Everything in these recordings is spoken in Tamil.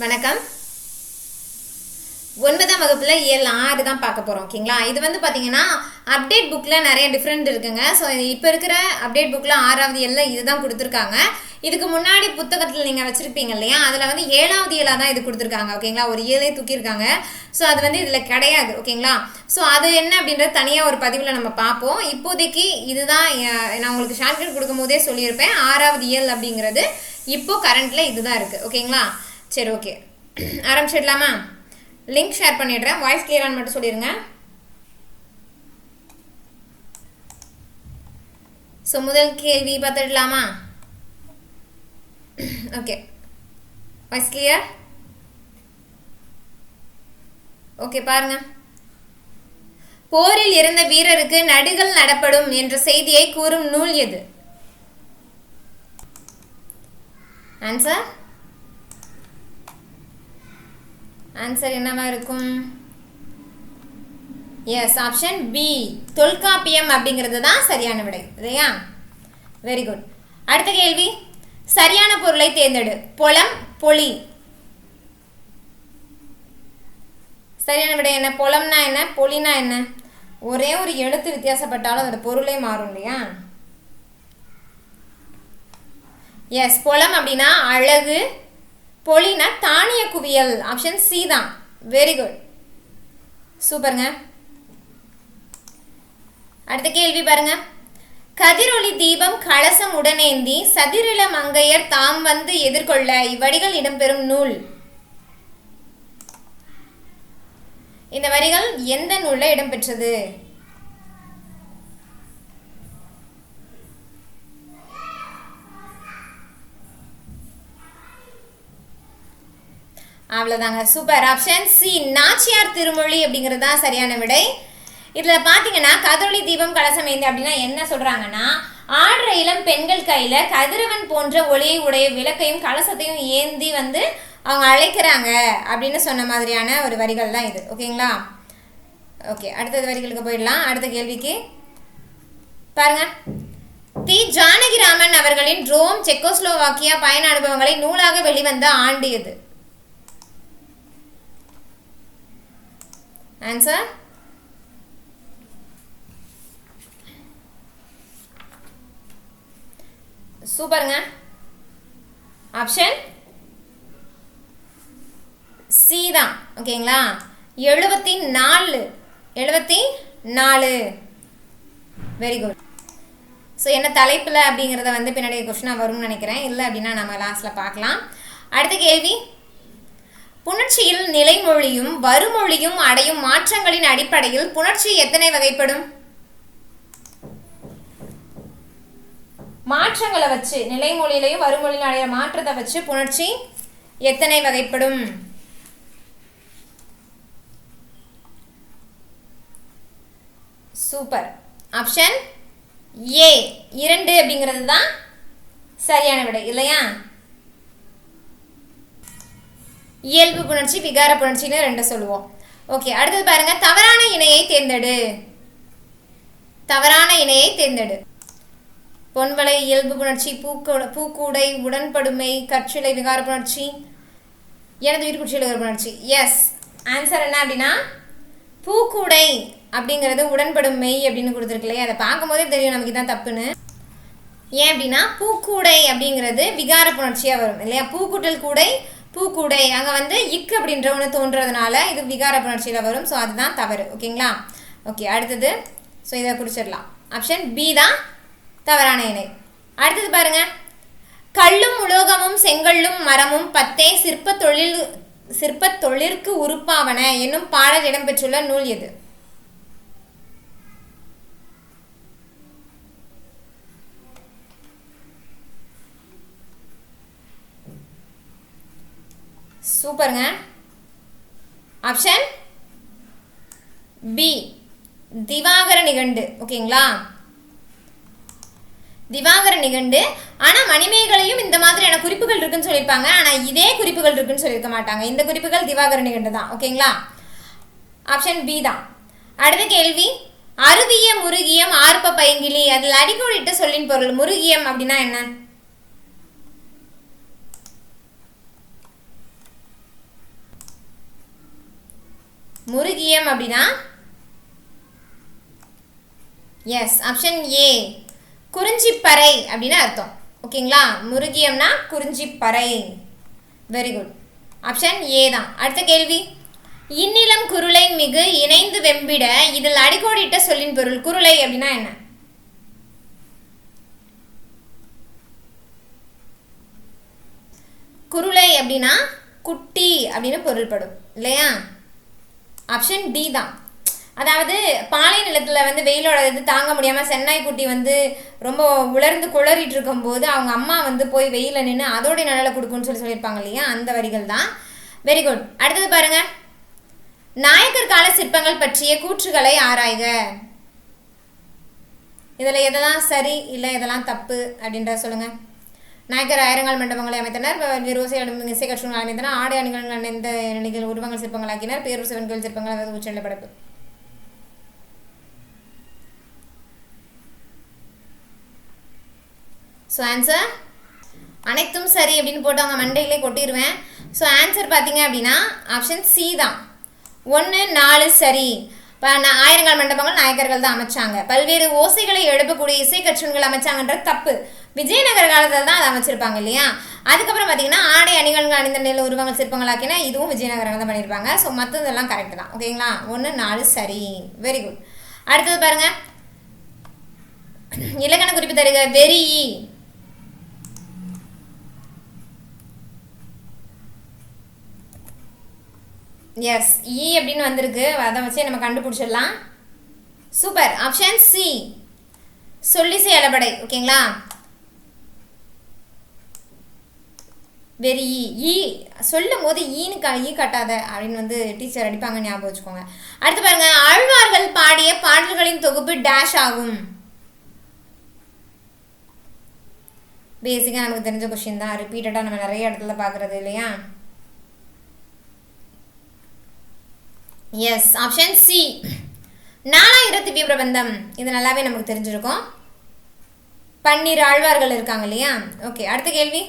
வணக்கம். 9ஆம் வகுப்புல இயல் 6 தான் பார்க்க போறோம். ஓகேங்களா? இது வந்து பாத்தீங்கன்னா அப்டேட் புக்ல நிறைய டிஃபரெண்ட் இருக்குங்க. ஸோ இப்போ இருக்கிற அப்டேட் புக்ல 6வது இயல்ல இதுதான் கொடுத்துருக்காங்க. இதுக்கு முன்னாடி புத்தகத்தில் நீங்கள் வச்சிருப்பீங்க இல்லையா, அதில் வந்து 7வது இயலாக தான் இது கொடுத்துருக்காங்க. ஓகேங்களா? ஒரு இயலே தூக்கியிருக்காங்க. ஸோ அது வந்து இதில் கிடையாது. ஓகேங்களா? ஸோ அது என்ன அப்படின்றது தனியாக ஒரு பதிவில் நம்ம பார்ப்போம். இப்போதைக்கு இதுதான் நான் உங்களுக்கு ஷார்ட்கட் கொடுக்கும் போதே சொல்லியிருப்பேன். 6வது இயல் அப்படிங்கிறது இப்போ கரண்ட்ல இதுதான் இருக்குது. ஓகேங்களா? சரி, ஓகே, ஆரம்பிச்சிடலாமா? லிங்க் ஷேர் பண்ணிடுறேன். வாய்ஸ் கிளியரானு மட்டும் சொல்லிடுங்க. ஸோ முதல் கேள்வி பார்த்துடலாமா? Okay, voice clear? ஓகே, பாருங்க. போரில் இறந்த வீரருக்கு நடுகள் நடப்படும் என்ற செய்தியை கூறும் நூல் எது? ஆன்சர் ஆன்சர் என்னவா இருக்கும்? எஸ், ஆப்ஷன் பி, தொல்காப்பியம் அப்படிங்கிறது தான் சரியான விடை. இல்லையா? Very good. அடுத்த கேள்வி, சரியான பொருளை தேர்ந்தெடு. பொலம், பொலி. சரியான விடை என்ன? பொலம்னா என்ன, பொலினா என்ன? ஒரே ஒரு எழுத்து வித்தியாசப்பட்டாலும் அதோட பொருளே மாறும் இல்லையா? எஸ், பொலம் அப்படின்னா அழகு, பொலினா தானிய குவியல். ஆப்ஷன் சி தான். வெரி குட், சூப்பருங்க. அடுத்த கேள்வி பாருங்க. கதிரொளி தீபம் கலசம் உடனேந்தி சதிரில மங்கையர் தாம் வந்து எதிர்கொள்ள இவ்வடிகள் இடம்பெறும் நூல். இந்த வரிகள் எந்த நூல்ல இடம்பெற்றது? அவ்வளோதாங்க, சூப்பர். ஆப்ஷன் சி, நாச்சியார் திருமொழி அப்படிங்கிறது தான் சரியான விடை. இதில் பார்த்தீங்கன்னா கதிரொளி தீபம் கலசம் ஏந்தி அப்படின்னா என்ன சொல்கிறாங்கன்னா, ஆடுற இளம் பெண்கள் கையில் கதிரவன் போன்ற ஒளியை உடைய விளக்கையும் கலசத்தையும் ஏந்தி வந்து அவங்க அழைக்கிறாங்க அப்படின்னு சொன்ன மாதிரியான ஒரு வரிகள் தான் இது. ஓகேங்களா? ஓகே, அடுத்தது வரிகளுக்கு போயிடலாம். அடுத்த கேள்விக்கு பாருங்க. தி ஜானகிராமன் அவர்களின் ரோம் செக்கோஸ்லோவாக்கியா பயண அனுபவங்களை நூலாக வெளிவந்த ஆண்டு எது? ஆன்சர் சூப்பருங்க. ஆப்ஷன் சி தான். ஓகேங்களா? 74. Very good. ஸோ என்ன தலைப்பில் அப்படிங்கிறத வந்து பின்னாடி கொஸ்டினாக வரும்னு நினைக்கிறேன். இல்லை அப்படின்னா நம்ம லாஸ்ட்டில் பார்க்கலாம். அடுத்த கேள்வி, புணர்ச்சியில் நிலைமொழியும் வருமொழியும் அடையும் மாற்றங்களின் அடிப்படையில் புணர்ச்சி எத்தனை வகைப்படும்? மாற்றங்களை வச்சு, நிலைமொழியிலையும் வருமொழியிலும் அடைகிற மாற்றத்தை வச்சு புணர்ச்சி எத்தனை வகைப்படும்? சூப்பர். ஆப்ஷன் ஏ, 2 அப்படிங்கிறது தான் சரியான விடை. இல்லையா? இயல்பு புணர்ச்சி, விகார புணர்ச்சின்னு 2 சொல்லுவோம். ஓகே, அடுத்தது பாருங்க. தவறான இணையை தேர்ந்தெடு. தவறான இணையை தேர்ந்தெடு. பொன்வளை இயல்பு புணர்ச்சி, பூக்கூடை உடன்படுமை கற்சிலை விகார புணர்ச்சி, எனது உயிர்குற்றியல் விகார புணர்ச்சி. எஸ், ஆன்சர் என்ன அப்படின்னா பூக்கூடை அப்படிங்கிறது உடன்படுமை அப்படின்னு கொடுத்துருக்கு இல்லையா? அதை பார்க்கும்போதே தெரியும் நமக்கு தான் தப்புன்னு. ஏன் அப்படின்னா பூக்கூடை அப்படிங்கிறது விகார புணர்ச்சியாக வரும் இல்லையா? பூக்கூட்டல் கூடை, பூக்கூடை, அங்கே வந்து இக்கு அப்படின்ற ஒன்று தோன்றதுனால இது விகார புணர்ச்சியில் வரும். ஸோ அதுதான் தவறு. ஓகேங்களா? ஓகே, அடுத்தது. ஸோ இதை குறிச்சிடலாம். ஆப்ஷன் பி தான் தவறான இணை. அடுத்தது பாருங்க. கல்லும் உலோகமும் செங்கல்லும் மரமும் 10 சிற்ப தொழிற்கு உறுப்பாவன என்னும் பாடல் இடம்பெற்றுள்ள நூல் எது? சூப்பருங்க. ஆப்ஷன் பி, திவாகர நிகண்டு. ஓகேங்களா? திவாகர நிகண்டு. ஆனால் மணிமேகலையும் இந்த மாதிரியான குறிப்புகள் இருக்குன்னு சொல்லியிருப்பாங்க. ஆனால் இதே குறிப்புகள் இருக்குன்னு சொல்லியிருக்க மாட்டாங்க. இந்த குறிப்புகள் திவாகர நிகண்டு தான். ஓகேங்களா? ஆப்ஷன் பி தான். அடுத்த கேள்வி, அருவிய முருகியம் ஆர்ப்ப பைங்கிலி அதில் அடிக்கோடிட்ட சொல்லின் பொருள். முருகியம் அப்படின்னா என்ன? முருகியம் அப்படின்னா எஸ் ஆப்ஷன் ஏ குறிஞ்சிப்பறை அப்படின்னு அர்த்தம். ஓகேங்களா, முருகியம்னா குறிஞ்சிப்பறை. வெரி குட், ஆப்ஷன் ஏ தான். அடுத்த கேள்வி, இந்நிலம் குருளை மிகு இணைந்து வெம்பிட இதில் அடிக்கோடிட்ட சொல்லின் பொருள். குருளை அப்படின்னா என்ன? குருளை அப்படின்னா குட்டி அப்படின்னு பொருள்படும் இல்லையா? ஆப்ஷன் டி தான். அதாவது பாலை நிலத்தில் வந்து வெயிலோட இது தாங்க முடியாமல் சென்னாய் குட்டி வந்து ரொம்ப உலர்ந்து குளறிட்டு இருக்கும்போது அவங்க அம்மா வந்து போய் வெயில நின்று அதோடைய நிழலை கொடுக்குன்னு சொல்லியிருப்பாங்க இல்லையா, அந்த வரிகள் தான். Very good. அடுத்தது பாருங்க, நாயக்கர் கால சிற்பங்கள் பற்றிய கூற்றுகளை ஆராய்க. இதில் எதெல்லாம் சரி இல்லை எதெல்லாம் தப்பு அப்படின்றத சொல்லுங்கள். நாயக்கர் ஆயிரங்கால் மண்டபங்களை அமைத்தனர், இசை கற்றுங்கள் அமைத்தனர், ஆடை அணிகள் அணிந்த நிலைகள் உருவங்கள் சிற்பங்களாக்கினர், பேரூர் சிவன் கோயில் சிற்பங்கள், அதாவது உச்சநிலை படைப்பு. ஸோ ஆன்சர் அனைத்தும் சரி அப்படின்னு போட்டு அவங்க மண்டையிலே கொட்டிடுவேன். ஸோ ஆன்சர் பார்த்தீங்க அப்படின்னா ஆப்ஷன் சி தான். 1, 4 சரி. இப்போ ஆயிரங்கால் மண்டபங்கள் நாயக்கர்கள் தான் அமைச்சாங்க. பல்வேறு ஓசைகளை எழுப்பக்கூடிய இசை கற்றுங்கள் அமைச்சாங்கன்ற தப்பு. விஜயநகர காலத்தில் தான் அதை அமைச்சிருப்பாங்க இல்லையா. அதுக்கப்புறம் பார்த்தீங்கன்னா ஆடை அணிகள் அணிந்த நில உருவங்கள் சிற்பங்களாக்கினா இதுவும் விஜயநகரம் தான் பண்ணியிருப்பாங்க. ஸோ மற்றதெல்லாம் கரெக்டு தான். ஓகேங்களா, 1, 4 சரி. Very good. அடுத்தது பாருங்க, இலக்கண குறிப்பு தருக. வெரி எஸ் இ அப்படின்னு வந்திருக்கு, அதை வச்சு நம்ம கண்டுபிடிச்சிடலாம். சூப்பர், ஆப்ஷன் சி சொல்லிசை அளபடை. ஓகேங்களா, வெரி இ சொல்லும் போது ஈ கட்டாத அப்படின்னு வந்து டீச்சர் அடிப்பாங்க, ஞாபகம் வச்சுக்கோங்க. அடுத்து பாருங்க, ஆழ்வார்கள் பாடிய பாடல்களின் தொகுப்பு டேஷ் ஆகும். பேசிக்காக நமக்கு தெரிஞ்ச கொஸ்டின் தான், ரிப்பீட்டடாக நம்ம நிறைய இடத்துல பார்க்குறது இல்லையா. Yes option C 4000 Divya Prabandham. இது நல்லாவே நமக்கு தெரிஞ்சிருக்கும். 12 ஆழ்வார்கள் இருக்காங்க இல்லையா. ஓகே, அடுத்த கேள்வி,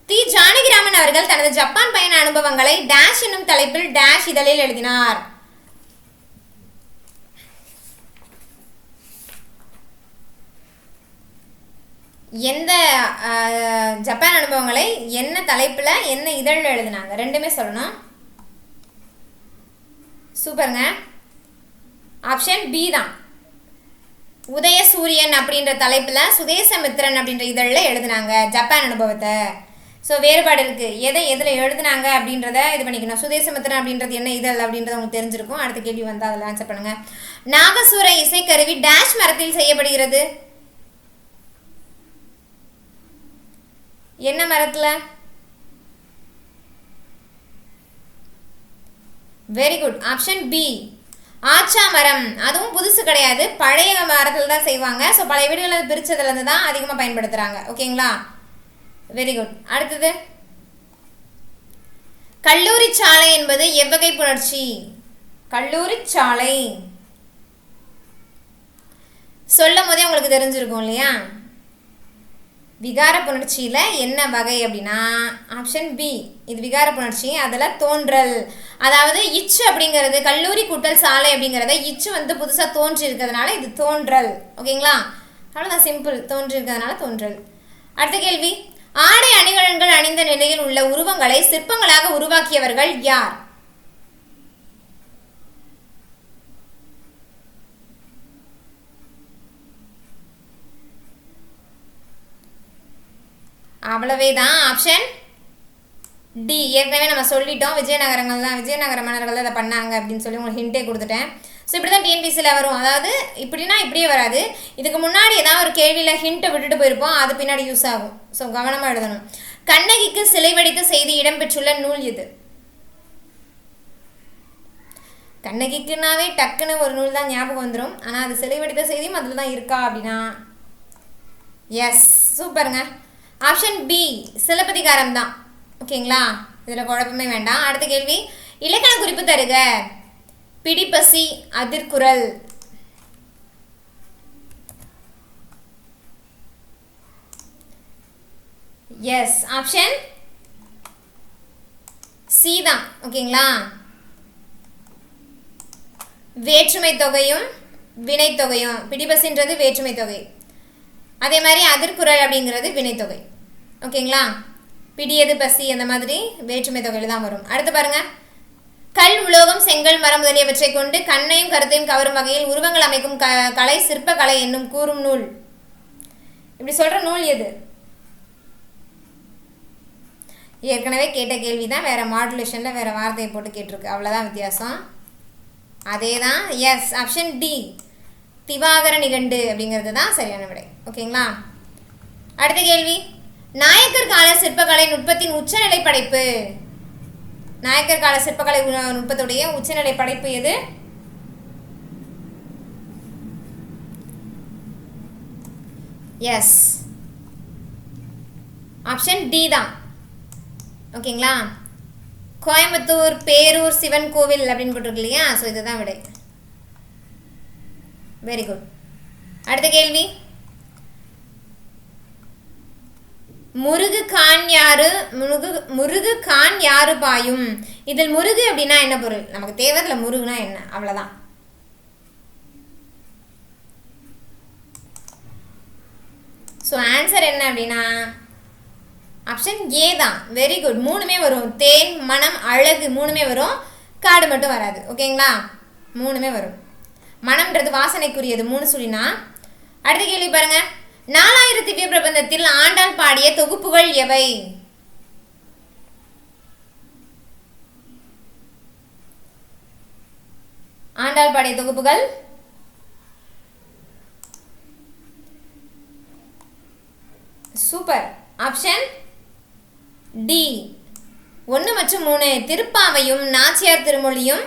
தி ஜானகிராமன் அவர்கள் தனது ஜப்பான் பயண அனுபவங்களை டேஷ் என்னும் தலைப்பில் டேஷ் இதழில் எழுதினார். எந்த ஜப்பான் அனுபவங்களை என்ன தலைப்பில் என்ன இதழில் எழுதினாங்க, ரெண்டுமே சொல்லணும். சூப்பருங்க, ஆப்ஷன் பி தான். உதயசூரியன் அப்படின்ற தலைப்பில் சுதேசமித்ரன் அப்படின்ற இதழில் எழுதினாங்க ஜப்பான் அனுபவத்தை. ஸோ வேறுபாடு இருக்குது, எதில் எழுதினாங்க அப்படின்றத இது பண்ணிக்கணும். சுதேசமித்ரன் அப்படின்றது என்ன இதழ் அப்படின்றது உங்களுக்கு தெரிஞ்சிருக்கும். அடுத்த கேள்வி வந்து அதில் ஆன்சர் பண்ணுங்கள். நாகசூர இசைக்கருவி டேஷ் மரத்தில் செய்யப்படுகிறது. என்ன மரத்தில்? வெரி குட், ஆப்ஷன் பி ஆச்சா மரம். அதுவும் புதுசு கிடையாது, பழைய மரத்தில் தான் செய்வாங்க. ஸோ பழைய வீடுகளில் பிரித்ததுலேருந்து தான் அதிகமாக பயன்படுத்துகிறாங்க. ஓகேங்களா, வெரி குட். அடுத்தது, கல்லூரி சாலை என்பது எவ்வகை புணர்ச்சி? கல்லூரி சாலை சொல்லும் போதே உங்களுக்கு தெரிஞ்சிருக்கும் இல்லையா. விகார புணர்ச்சியில் என்ன வகை அப்படின்னா ஆப்ஷன் பி, இது விகார புணர்ச்சி. அதில் தோன்றல், அதாவது இச்சு அப்படிங்கிறது கல்லூரி கூட்டல் சாலை அப்படிங்கிறத இச்சு வந்து புதுசாக தோன்றி இருக்கிறதுனால இது தோன்றல். ஓகேங்களா, அவ்வளோதான், சிம்பிள். தோன்றி இருக்கிறதுனால தோன்றல். அடுத்த கேள்வி, ஆடை அணிகலன்கள் அணிந்த நிலையில் உள்ள உருவங்களை சிற்பங்களாக உருவாக்கியவர்கள் யார்? அவ்வளவே தான், ஆப்ஷன் டி. ஏற்கனவே நம்ம சொல்லிட்டோம், விஜயநகர மன்னர்கள் தான் இதை பண்ணாங்க அப்படின்னு சொல்லி உங்களுக்கு ஹிண்டே கொடுத்துட்டேன். ஸோ இப்படி தான் டிஎன்பிசியில் வரும். அதாவது இப்படின்னா இப்படியே வராது, இதுக்கு முன்னாடி ஏதாவது ஒரு கேள்வியில் ஹிண்ட்டை விட்டுட்டு போயிருப்போம், அது பின்னாடி யூஸ் ஆகும். ஸோ கவனமாக எழுதணும். கண்ணகிக்கு சிலை வடித்த செய்தி இடம்பெற்றுள்ள நூல் எது? கண்ணகிக்குனாவே டக்குன்னு ஒரு நூல் தான் ஞாபகம் வந்துடும், ஆனால் அது சிலை வடித்த செய்தியும் அதில் தான் இருக்கா அப்படின்னா எஸ், சூப்பருங்க. ஆப்ஷன் பி சிலப்பதிகாரம் தான். ஓகேங்களா, இதில் குழப்பமே வேண்டாம். அடுத்த கேள்வி, இலக்கண குறிப்பு தருக. பிடிப்பசி, அதிர்குரல். எஸ், ஆப்ஷன் சி தான். ஓகேங்களா, வேற்றுமை தொகையும் வினைத்தொகையும். பிடிபசின்றது வேற்றுமை தொகை, அதே மாதிரி அதிர்குறள் அப்படிங்கிறது வினைத்தொகை. ஓகேங்களா? பிடியது பசி அந்த மாதிரி வேற்றுமை தொகையில் தான் வரும். அடுத்து பாருங்க, கல் உலோகம் செங்கல் மரம் முதலியவற்றை கொண்டு கண்ணையும் கருத்தையும் கவரும் வகையில் உருவங்கள் அமைக்கும் கலை சிற்ப கலை என்னும் கூறும் நூல். இப்படி சொல்ற நூல் எது? ஏற்கனவே கேட்ட கேள்வி தான், வேற மாடுலேஷன்ல வேற வார்த்தையை போட்டு கேட்டிருக்கு, அவ்வளோதான் வித்தியாசம். அதே தான். எஸ், ஆப்ஷன் டி திவாகர நிகண்டு அப்படிங்கிறது தான் சரியான விடை. ஓகேங்களா? அடுத்த கேள்வி, நாயக்கர் கால சிற்பக்கலை நுட்பத்தின் உச்சநிலை படைப்பு. நாயக்கர் கால சிற்பக்கலை நுட்பத்துடைய உச்சநிலை படைப்பு எது? எஸ், ஆப்ஷன் டி தான். ஓகேங்களா? கோயம்புத்தூர் பேரூர் சிவன் கோவில் அப்படின்னு போட்டிருக்கு இல்லையா? ஸோ இதுதான் விடை. Very good. அடுத்த கேள்வி, முருகு கான் யாரு முருகு கான் யாரு பாயும். இதில் முருகு அப்படின்னா என்ன பொருள்? நமக்கு தேவையில்ல முருகுனா என்ன, அவ்வளவுதான். ஸோ ஆன்சர் என்ன அப்படின்னா ஆப்ஷன் ஏ தான். Very good. மூணுமே வரும். தேன், மனம், அழகு மூணுமே வரும், காடு மட்டும் வராது. ஓகேங்களா? மூணுமே வரும். மனம்ன்றது வாசனைக்குரியது, 3 சொல்லினா. அடுத்த கேள்வி பாருங்க, 4000 திவ்ய பிரபந்தத்தில் ஆண்டாள் பாடிய தொகுப்புகள் எவை? ஆண்டாள் பாடிய தொகுப்புகள் சூப்பர். ஆப்ஷன் டி 1 மற்றும் 3 திருப்பாவையும் நாச்சியார் திருமொழியும்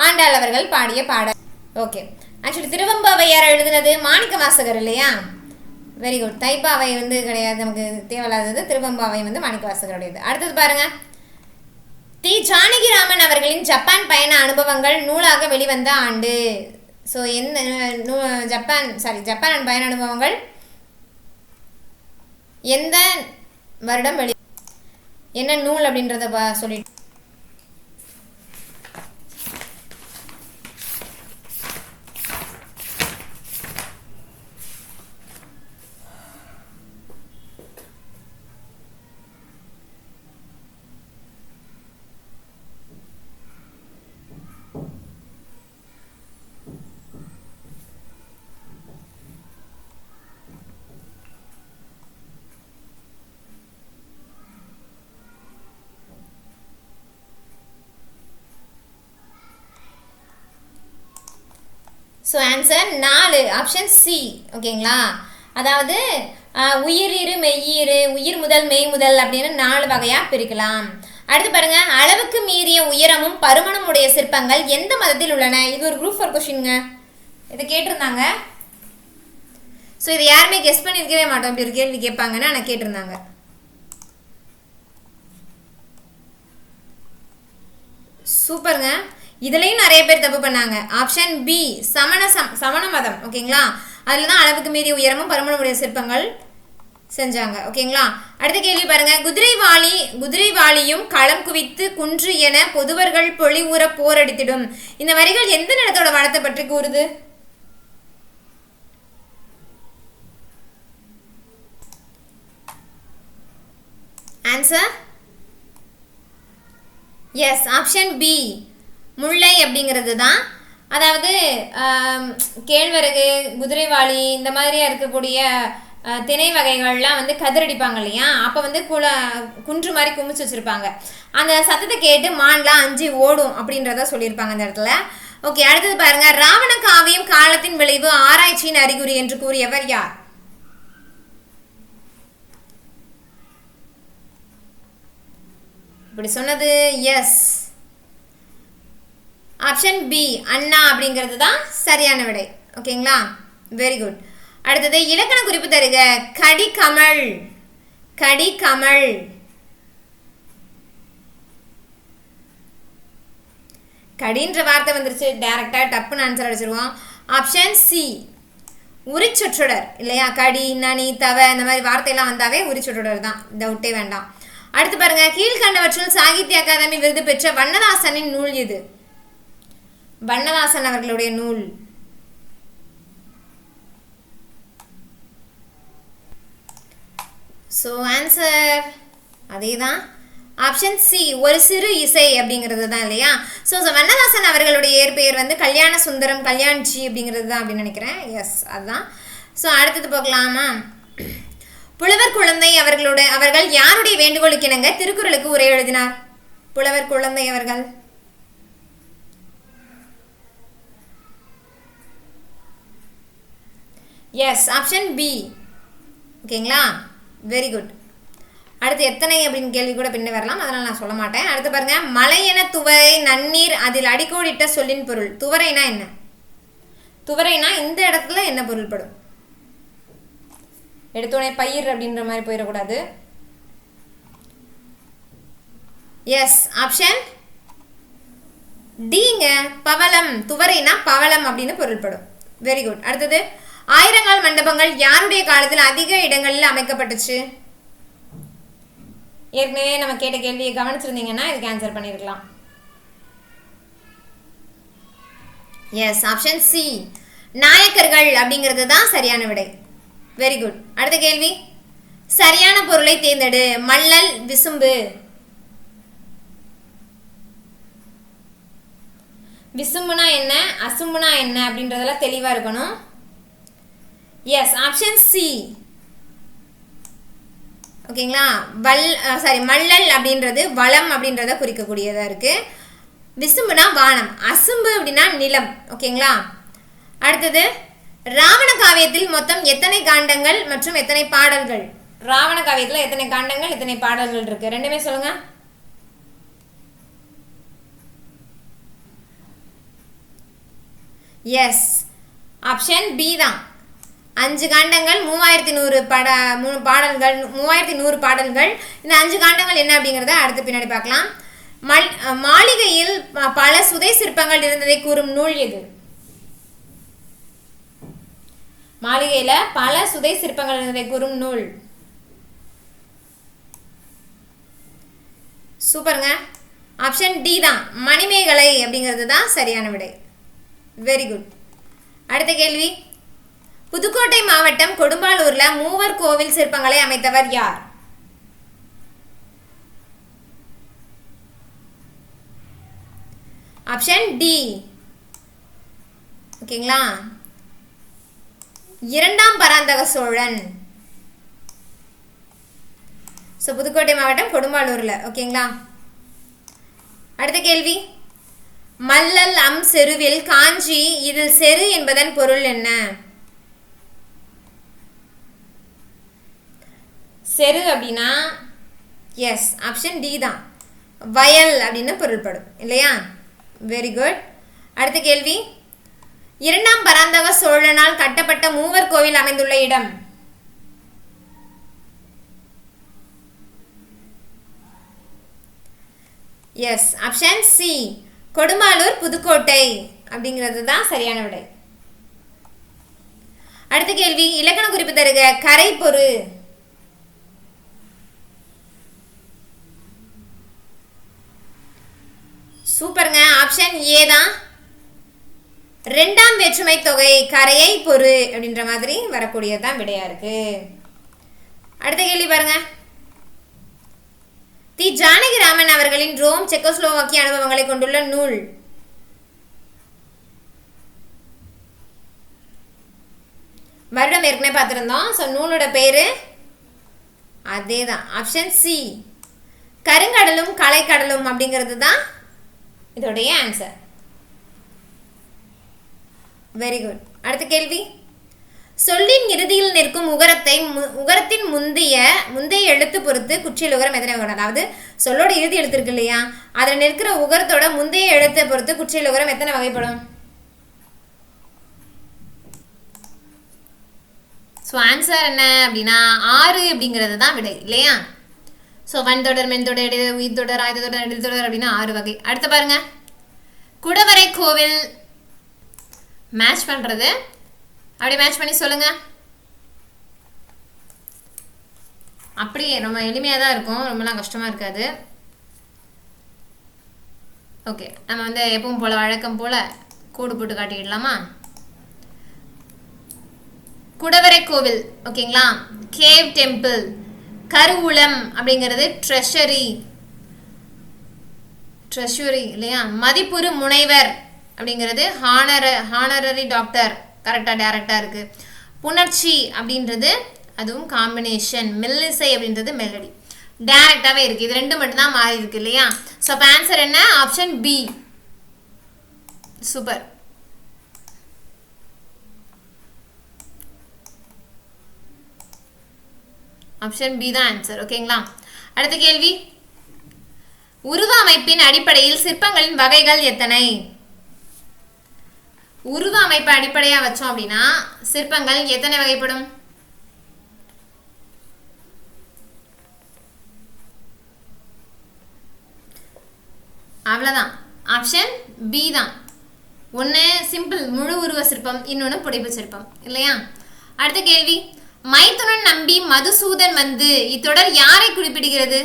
ஆண்டாள் அவர்கள் பாடிய பாடல். ஓகே, ஆக்சுவலி திருவம்பாவையார் எழுதுனது மாணிக்க வாசகர் இல்லையா? Very good. தைப்பாவை கிடையாது, நமக்கு தேவையில்லாதது. திருவம்பாவை மாணிக்க வாசகருடையது. அடுத்தது பாருங்க, தி ஜானகிராமன் அவர்களின் ஜப்பான் பயண அனுபவங்கள் நூலாக வெளிவந்த ஆண்டு. ஸோ எந்த ஜப்பான் பயண அனுபவங்கள் எந்த வருடம் என்ன நூல் அப்படின்றத சொல்லிட்டு. So answer 4, option C. ஓகேங்களா? அதாவது உயிரிரு மெய்யிரு, உயிர் முதல் மெய் முதல் அப்படின்னு 4 வகையாக பிரிக்கலாம். அடுத்து பாருங்க, அளவுக்கு மீறிய உயரமும் பருமனும் உடைய சிற்பங்கள் எந்த மதத்தில் உள்ளன? இது ஒரு குரூப் 4 கொஸ்டின்ங்க, இதை கேட்டிருந்தாங்க. ஸோ இதை யாருமே கெஸ் பண்ணியிருக்கவே மாட்டோம், இப்படி ஒரு கேள்வி கேட்பாங்கன்னு நான் கேட்டிருந்தாங்க. சூப்பருங்க. இதுலேயும் நிறைய பேர் தப்பு பண்ணாங்க. ஆப்ஷன் பி சமண மதம். ஓகேங்களா? அதில் தான் அளவுக்கு மீறிய உயரமும் பருமனுடைய சிற்பங்கள் செஞ்சாங்க. ஓகேங்களா? அடுத்த கேள்வி பாருங்க, குதிரைவாளியும் களம் குவித்து குன்று என பொதுவர்கள் பொலிவுற போரடித்திடும். இந்த வரிகள் எந்த நிலத்தோட வளத்தை பற்றி கூறுது? ஆன்சர் எஸ், ஆப்ஷன் பி முல்லை அப்படிங்கிறது தான். அதாவது கேழ்வரகு, குதிரைவாளி இந்த மாதிரியா இருக்கக்கூடிய திணை வகைகள்லாம் கதிரடிப்பாங்க இல்லையா? அப்போ குன்று மாதிரி குமிச்சு வச்சுருப்பாங்க. அந்த சத்தத்தை கேட்டு மான்லாம் அஞ்சு ஓடும் அப்படின்றத சொல்லியிருப்பாங்க அந்த இடத்துல. ஓகே, அடுத்தது பாருங்க, ராவண காவியம் காலத்தின் விளைவு ஆராய்ச்சியின் அறிகுறி என்று கூறியவர் யார்? இப்படி சொன்னது எஸ், ஆப்ஷன் பி அண்ணா அப்படிங்கிறது தான் சரியான விடை. ஓகேங்களா? Very good. அடுத்தது இலக்கண குறிப்பு தருக. கடிகமல். கடிகமல் கடின்ற வார்த்தை வந்துருச்சு, டைரக்டா டப்புன்னு ஆன்சர் அடிச்சிருவோம். ஆப்ஷன் சி உரிச்சொற்றொடர் இல்லையா? கடி, நனி, தவ இந்த மாதிரி வார்த்தையெல்லாம் வந்தாவே உரிச்சொற்றொடர் தான், டவுட்டே வேண்டாம். அடுத்து பாருங்க, கீழ்கண்டவற்றுள் சாகித்ய அகாதமி விருது பெற்ற வண்ணதாசனின் நூல் எது? வண்ணதாசன் அவர்களுடைய நூல். ஸோ ஆன்சர் அதே தான், ஆப்ஷன் சி, ஒரு சிறு இசை அப்படிங்கிறது தான் இல்லையா. ஸோ வண்ணதாசன் அவர்களுடைய இயற்பெயர் வந்து கல்யாண சுந்தரம் கல்யாண்ஜி அப்படிங்கிறது தான் அப்படின்னு நினைக்கிறேன். எஸ் அதுதான். ஸோ அடுத்தது போகலாமா. புலவர் குழந்தை அவர்கள் யாருடைய வேண்டுகோளுக்கு இணங்க திருக்குறளுக்கு உரை எழுதினார்? புலவர் குழந்தை அவர்கள். Yes option B. ஓகேங்களா, வெரி குட். அடுத்து எத்தனை அப்படின்னு கேள்வி கூட பின்ன வரலாம், அதனால் நான் சொல்ல மாட்டேன். அடுத்து பாருங்க, மலையென துவரை நன்னீர் அதில் அடிக்கோடிட்ட சொல்லின் பொருள். துவரைனா என்ன? துவரைனா இந்த இடத்துல என்ன பொருள்படும்? எடுத்தோடனே பயிர் அப்படின்ற மாதிரி போயிடக்கூடாது. எஸ் ஆப்ஷன் டிங்க, பவளம். துவரைனா பவளம் அப்படின்னு பொருள்படும். Very good. அடுத்தது, ஆயிரங்கால் மண்டபங்கள் யாருடைய காலத்தில் அதிக இடங்களில் அமைக்கப்பட்டுச்சு? ஏற்கனவே நம்ம கேட்ட கேள்வியை கவனிச்சிருந்தீங்கன்னா இதுக்கு ஆன்சர் பண்ணியிருக்கலாம். எஸ் ஆப்ஷன் சி, நாயக்கர்கள் அப்படிங்கிறது தான் சரியான விடை. Very good. அடுத்த கேள்வி, சரியான பொருளை தேர்ந்தெடு. மல்லல், விசும்பு. விசும்புனா என்ன, அசும்புனா என்ன அப்படின்றதெல்லாம் தெளிவாக இருக்கணும். Yes option C. ஓகேங்களா, மல்லல் அப்படின்றது வளம் அப்படின்றத குறிக்கக்கூடியதாக இருக்குது. விசும்புனா வானம், அசும்பு அப்படின்னா நிலம். ஓகேங்களா. அடுத்தது, ராவண காவியத்தில் மொத்தம் எத்தனை காண்டங்கள் மற்றும் எத்தனை பாடல்கள்? ராவண காவியத்தில் எத்தனை காண்டங்கள் எத்தனை பாடல்கள் இருக்கு? ரெண்டுமே சொல்லுங்க. எஸ் ஆப்ஷன் பி தான். 5 காண்டங்கள் 3100 பாடல்கள் 3100 பாடல்கள். இந்த 5 காண்டங்கள் என்ன அப்படிங்கிறத அடுத்து பின்னாடி பார்க்கலாம். மாளிகையில் பல சுதை சிற்பங்கள் இருந்ததை கூறும் நூல் எது? மாளிகையில பல சுதை சிற்பங்கள் இருந்ததை கூறும் நூல். சூப்பருங்க, ஆப்ஷன் டி தான், மணிமேகலை அப்படிங்கிறது தான் சரியான விடை. Very good. அடுத்த கேள்வி, புதுக்கோட்டை மாவட்டம் கொடும்பாலூர்ல மூவர் கோவில் சிற்பங்களை அமைத்தவர் யார்? Option D. ஓகேங்களா, 2ஆம் பராந்தக சோழன். ஸோ புதுக்கோட்டை மாவட்டம் கொடும்பாலூர்ல. ஓகேங்களா. அடுத்த கேள்வி, மல்லல் அம் செருவில் காஞ்சி இதில் செரு என்பதன் பொருள் என்ன? செரு அப்படின்னா எஸ் ஆப்ஷன் டி தான், வயல் அப்படின்னு பொருள்படும் இல்லையா. Very good. அடுத்த கேள்வி, 2ஆம் பராந்தக சோழனால் கட்டப்பட்ட மூவர் கோவில் அமைந்துள்ள இடம்? Yes option C, Kodumbalur Pudukkottai அப்படிங்கிறது தான் சரியான விடை. அடுத்த கேள்வி, இலக்கண குறிப்பு தருக. கரை பொறு. சூப்பருங்க, ஆப்ஷன் ஏ தான், 2ஆம் வேற்றுமை தொகை கரையை பொறு அப்படின்ற மாதிரி வரக்கூடியதான் விடையா இருக்கு. அடுத்த கேள்வி பாருங்க, தி ஜானகிராமன் அவர்களின் ரோம் செக்கோஸ்லோவாக்கிய அனுபவங்களை கொண்டுள்ள நூல். வருடம் ஏற்கனவே பார்த்துருந்தோம். ஸோ நூலோட பேரு அதே தான், ஆப்ஷன் சி, கருங்கடலும் கலைக்கடலும் அப்படிங்கிறது தான் இதோடைய ஆன்சர். Very good. அடுத்த கேள்வி, சொல்லின் இறுதியில் நிற்கும் உகரத்தின் முந்தைய எழுத்து பொறுத்து குற்றியல் உகரம் எத்தனை வகைப்படும்? அதாவது சொல்லோட இறுதி எழுத்து இருக்கு இல்லையா, அதில் நிற்கிற உகரத்தோட முந்தைய எழுத்தை பொறுத்து குற்றியல் உகரம் எத்தனை வகைப்படும்? ஸோ ஆன்சர் என்ன அப்படின்னா 6 அப்படிங்கிறது தான் விடை இல்லையா. ஸோ வன்தொடர், மென்தொடர், உயிர்த்தொடர், ஆயுதத்தொடர், நெடில்தொடர் அப்படின்னா 6 வகை. அடுத்து பாருங்க, குடவரை கோவில் மேட்ச் பண்ணுறது, அப்படியே மேட்ச் பண்ணி சொல்லுங்க. அப்படியே ரொம்ப எளிமையாக தான் இருக்கும், ரொம்பலாம் கஷ்டமாக இருக்காது. ஓகே, நம்ம வந்து எப்பவும் போல் வழக்கம் போல் கோடு போட்டு காட்டிடலாமா? குடவரை கோவில், ஓகேங்களா? Cave temple. கருவூலம் அப்படிங்கிறது ட்ரெஷரி இல்லையா? மதிப்புறு முனைவர் அப்படிங்கிறது ஹானரரி டாக்டர். கரெக்டாக டேரக்டாக இருக்குது. புணர்ச்சி அப்படின்றது அதுவும் காம்பினேஷன். மெல்லிசை அப்படின்றது மெலடி. டேரக்டாகவே இருக்குது. இது ரெண்டு மட்டும்தான் மாறி இருக்கு இல்லையா? ஸோ அப்போ ஆன்சர் என்ன? Option B. Super. Option B தான் ஆன்சர். ஓகேங்களா? அடுத்த கேள்வி. உருவ அமைப்பின் அடிப்படையில் சிற்பங்களின் வகைகள் எத்தனை? உருவ அமைப்பை அடிப்படையாக வச்சோம் அப்படின்னா சிற்பங்கள் எத்தனை வகைப்படும்? அவ்வளோதான். ஆப்ஷன் பி தான். ஒன்று சிம்பிள் முழு உருவ சிற்பம், இன்னொன்று புடைப்பு சிற்பம் இல்லையா? அடுத்த கேள்வி. மைத்துனன் நம்பி மதுசூதன் வந்து இத்தொடர் யாரை குறிப்பிடுகிறது?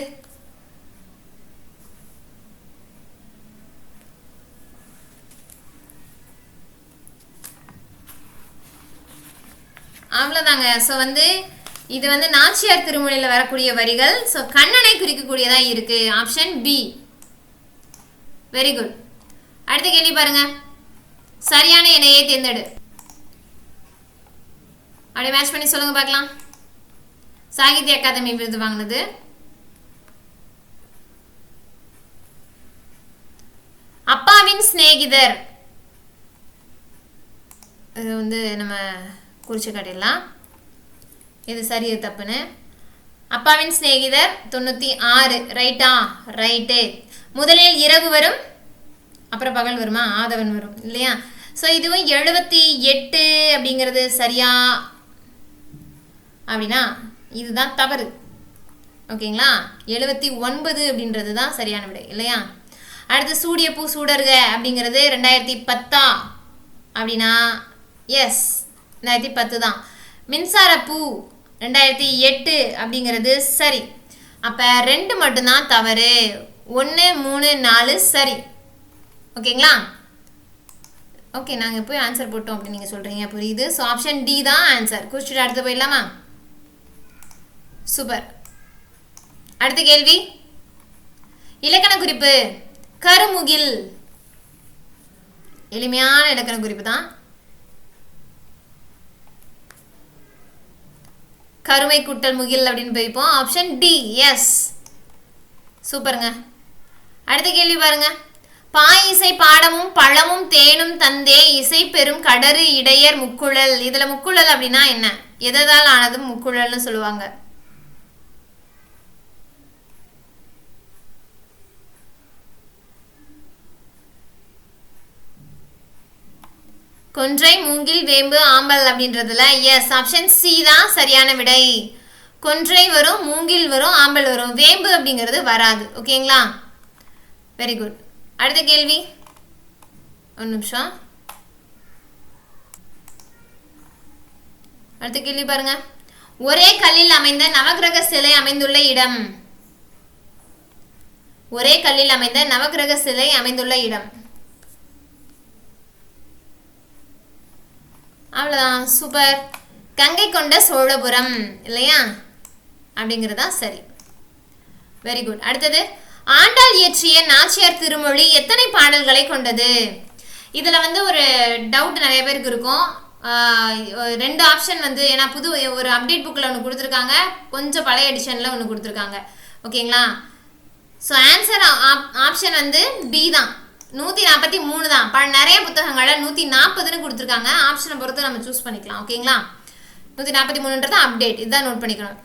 அவ்வளோதாங்க. ஸோ இது நாச்சியார் திருமொழியில் வரக்கூடிய வரிகள். ஸோ கண்ணனை குறிக்கக்கூடியதாக இருக்கு. Option B. Very good. அடுத்த கேள்வி பாருங்க. சரியான இணையை தேர்ந்தெடு. அப்படியே மேட்ச் பண்ணி சொல்லுங்க பார்க்கலாம். சாகித்ய அகாதமி விருது வாங்கினது. அப்பாவின் சிநேகிதர். இது நம்ம குறிச்சு காட்டிடலாம். இது சரி, இது தப்புன்னு. அப்பாவின் சிநேகிதர் 96. ரைட்டா? ரைட்டு. முதலில் இரவு வரும், அப்புறம் பகல் வருமா? ஆதவன் வரும் இல்லையா? ஸோ இதுவும் 78 அப்படிங்கிறது சரியா அப்படின்னா இதுதான் தவறு. ஓகேங்களா? 79 அப்படின்றது தான் சரியான விடை இல்லையா? அடுத்து சூடிய பூ சூடருக அப்படிங்கிறது 2010 அப்படின்னா எஸ் 2010 தான். மின்சார பூ 2008 அப்படிங்கிறது சரி. அப்போ 2 மட்டும்தான் தவறு. 1, 3, 4 சரி. ஓகேங்களா? ஓகே, நாங்கள் போய் ஆன்சர் போட்டோம் அப்படின்னு நீங்கள் சொல்கிறீங்க, புரியுது. ஸோ ஆப்ஷன் டி தான் ஆன்சர். குறிச்சிட்டு அடுத்து போயிடலாமா? சூப்பர். அடுத்த கேள்வி. இலக்கண குறிப்பு. கருமுகில். எளிமையான இலக்கண குறிப்பு தான். கருமை கூட்டல் முகில் அப்படின்னு போய்ப்போம். Option D. எஸ், சூப்பருங்க. அடுத்த கேள்வி பாருங்க. பாயிசை பாடமும் பழமும் தேனும் தந்தே இசை பெரும் கடறு இடையர் முக்குழல். இதுல முக்குழல் அப்படின்னா என்ன? எதால் ஆனது முக்குழல்னு சொல்லுவாங்க? கொன்றை மூங்கில் வேம்பு ஆம்பல் அப்படின்றதுல எஸ் ஆப்ஷன் சி தான் சரியான விடை. கொன்றை வரும், மூங்கில் வரும், ஆம்பல் வரும், வேம்பு அப்படிங்கிறது வராது. ஓகேங்களா? Very good. அடுத்த கேள்வி. ஒரு நிமிஷம். அடுத்த கேள்வி பாருங்க. ஒரே கல்லில் அமைந்த நவகிரக சிலை அமைந்துள்ள இடம். ஒரே கல்லில் அமைந்த நவகிரக சிலை அமைந்துள்ள இடம். அவ்வளோதான். சூப்பர். கங்கை கொண்ட சோழபுரம் இல்லையா? அப்படிங்கிறதா சரி. Very good. அடுத்தது. ஆண்டாள் இயற்றிய நாச்சியார் திருமொழி எத்தனை பாடல்களை கொண்டது? இதில் ஒரு டவுட் நிறைய பேருக்கு இருக்கும். 2 ஆப்ஷன் ஏன்னா புது ஒரு அப்டேட் புக்கில் ஒன்று கொடுத்துருக்காங்க, கொஞ்சம் பழைய எடிஷனில் ஒன்று கொடுத்துருக்காங்க. ஓகேங்களா? ஸோ ஆன்சர் ஆப்ஷன் பி தான். 143 தான். நிறைய புத்தகங்களில் 140ன்னு கொடுத்துருக்காங்க. ஆப்ஷனை பொறுத்து நம்ம சூஸ் பண்ணிக்கலாம். ஓகேங்களா? 143ன்றது அப்டேட். இதுதான் நோட் பண்ணிக்கணும்.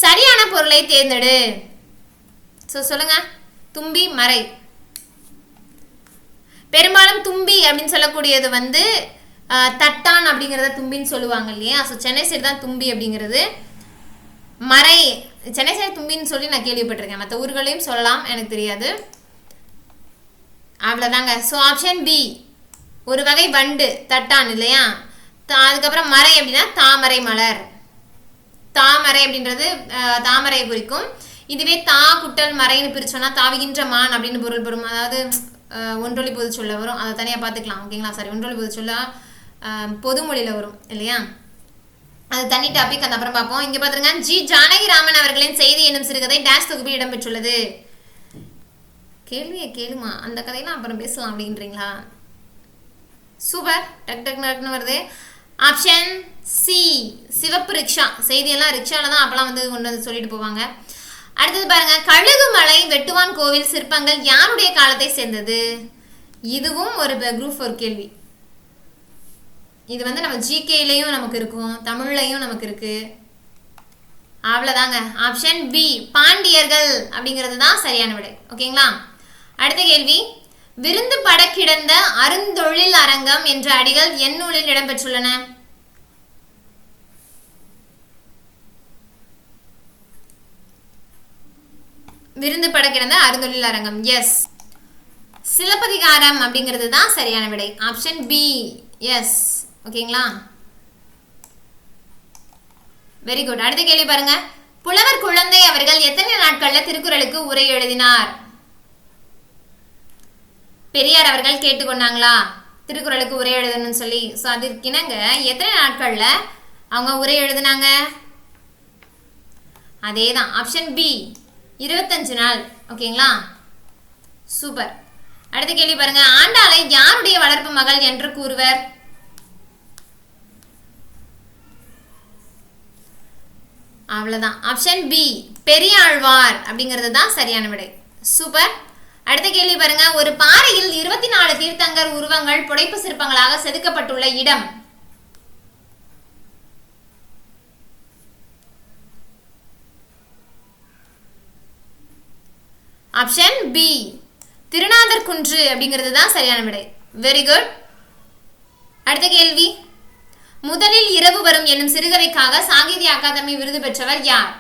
சரியான பொருளை தேர்ந்தெடு. ஸோ சொல்லுங்க. தும்பி, மறை. பெரும்பாலும் தும்பி அப்படின்னு சொல்லக்கூடியது தட்டான் அப்படிங்கிறத தும்பின்னு சொல்லுவாங்க இல்லையா? ஸோ சென்னை சைடு தான் தும்பி அப்படிங்கிறது. மறை சென்னை சைடு தும்பின்னு சொல்லி நான் கேள்விப்பட்டிருக்கேன். மற்ற ஊர்களையும் சொல்லலாம், எனக்கு தெரியாது. அவ்வளோதாங்க. So option B. ஒரு வகை வண்டு, தட்டான் இல்லையா? அதுக்கப்புறம் மறை அப்படின்னா தாமரை மலர். தாமரை அப்படின்றது தாமரையை குறிக்கும். இதுவே தா குட்டல் மறைன்னு பிரிச்சோன்னா தாவுகின்ற மான் அப்படின்னு பொருள் பெறும். அதாவது ஒன்றொலி பொது சொல்ல வரும், அதை தனியாக பார்த்துக்கலாம். ஓகேங்களா? சாரி, ஒன்றொலி பொது சொல்ல பொதுமொழியில் வரும் இல்லையா? அது தனி டாபிக், அந்த அப்புறம் பார்ப்போம். இங்கே பார்த்துருங்க, ஜி ஜானகிராமன் அவர்களின் செய்தி என்னும் சிறுகதை டேஷ் தொகுப்பில் இடம்பெற்றுள்ளது. கேள்வியை கேளுமா, அந்த கதையெல்லாம் அப்புறம் பேசலாம் அப்படின்றீங்களா? சூப்பர், டக் டக் டக்னு வருது. ஆப்ஷன் சி, சிவப்பு ரிக்ஷா. செய்தியெல்லாம் ரிக்ஷாவில் தான் அப்போலாம் வந்து கொண்டு வந்து சொல்லிட்டு போவாங்க. அடுத்தது பாருங்க, கழுகுமலை வெட்டுவான் கோவில் சிற்பங்கள் யாருடைய காலத்தை சேர்ந்தது? இதுவும் ஒரு குரூப் 4 கேள்வி. இது வந்து நம்ம ஜிகேலையும் நமக்கு இருக்கும், தமிழ்லையும் நமக்கு இருக்கு. அவ்வளோதாங்க. ஆப்ஷன் பி, பாண்டியர்கள் அப்படிங்கிறது தான் சரியான விடை. ஓகேங்களா? அடுத்த கேள்வி, விருந்து பட கிடந்த அருந்தொழில் அரங்கம் என்ற அடிகள் என் நூலில் இடம்பெற்றுள்ளன? விருந்து பட கிடந்த அருந்தொழில் அரங்கம், எஸ். சிலப்பதிகாரம் அப்படிங்கிறது தான் சரியான விடை. Option B, yes. ஓகேங்களா? Very good. அடுத்த கேள்வி பாருங்க, புலவர் குழந்தை அவர்கள் எத்தனை நாட்கள்ல திருக்குறளுக்கு உரை எழுதினார்? பெரியார் அவர்கள் கேட்டுக்கொண்டாங்களா திருக்குறளுக்கு உரை எழுதணும்னு சொல்லி? ஸோ அதற்கிணங்க எத்தனை நாட்கள்ல அவங்க உரை எழுதினாங்க? அதே தான், ஆப்ஷன் பி, 25 நாள். ஓகேங்களா? சூப்பர். அடுத்த கேள்வி பாருங்க, ஆண்டாளை யாருடைய வளர்ப்பு மகள் என்று கூறுவர்? அவ்வளவுதான். ஆப்ஷன் பி, பெரியாழ்வார் அப்படிங்கிறது தான் சரியான விடை. சூப்பர். அடுத்த கேள்வி பாருங்க, ஒரு பாறையில் 24 தீர்த்தங்கர் உருவங்கள் புடைப்பு சிற்பங்களாக செதுக்கப்பட்டுள்ள இடம்? ஆப்ஷன் பி, திருநாதர் குன்று அப்படிங்கிறது தான் சரியான விடை. Very good. அடுத்த கேள்வி, முதலில் இரவு வரும் என்னும் சிறுகதைக்காக சாகித்ய அகாதமி விருது பெற்றவர் யார்?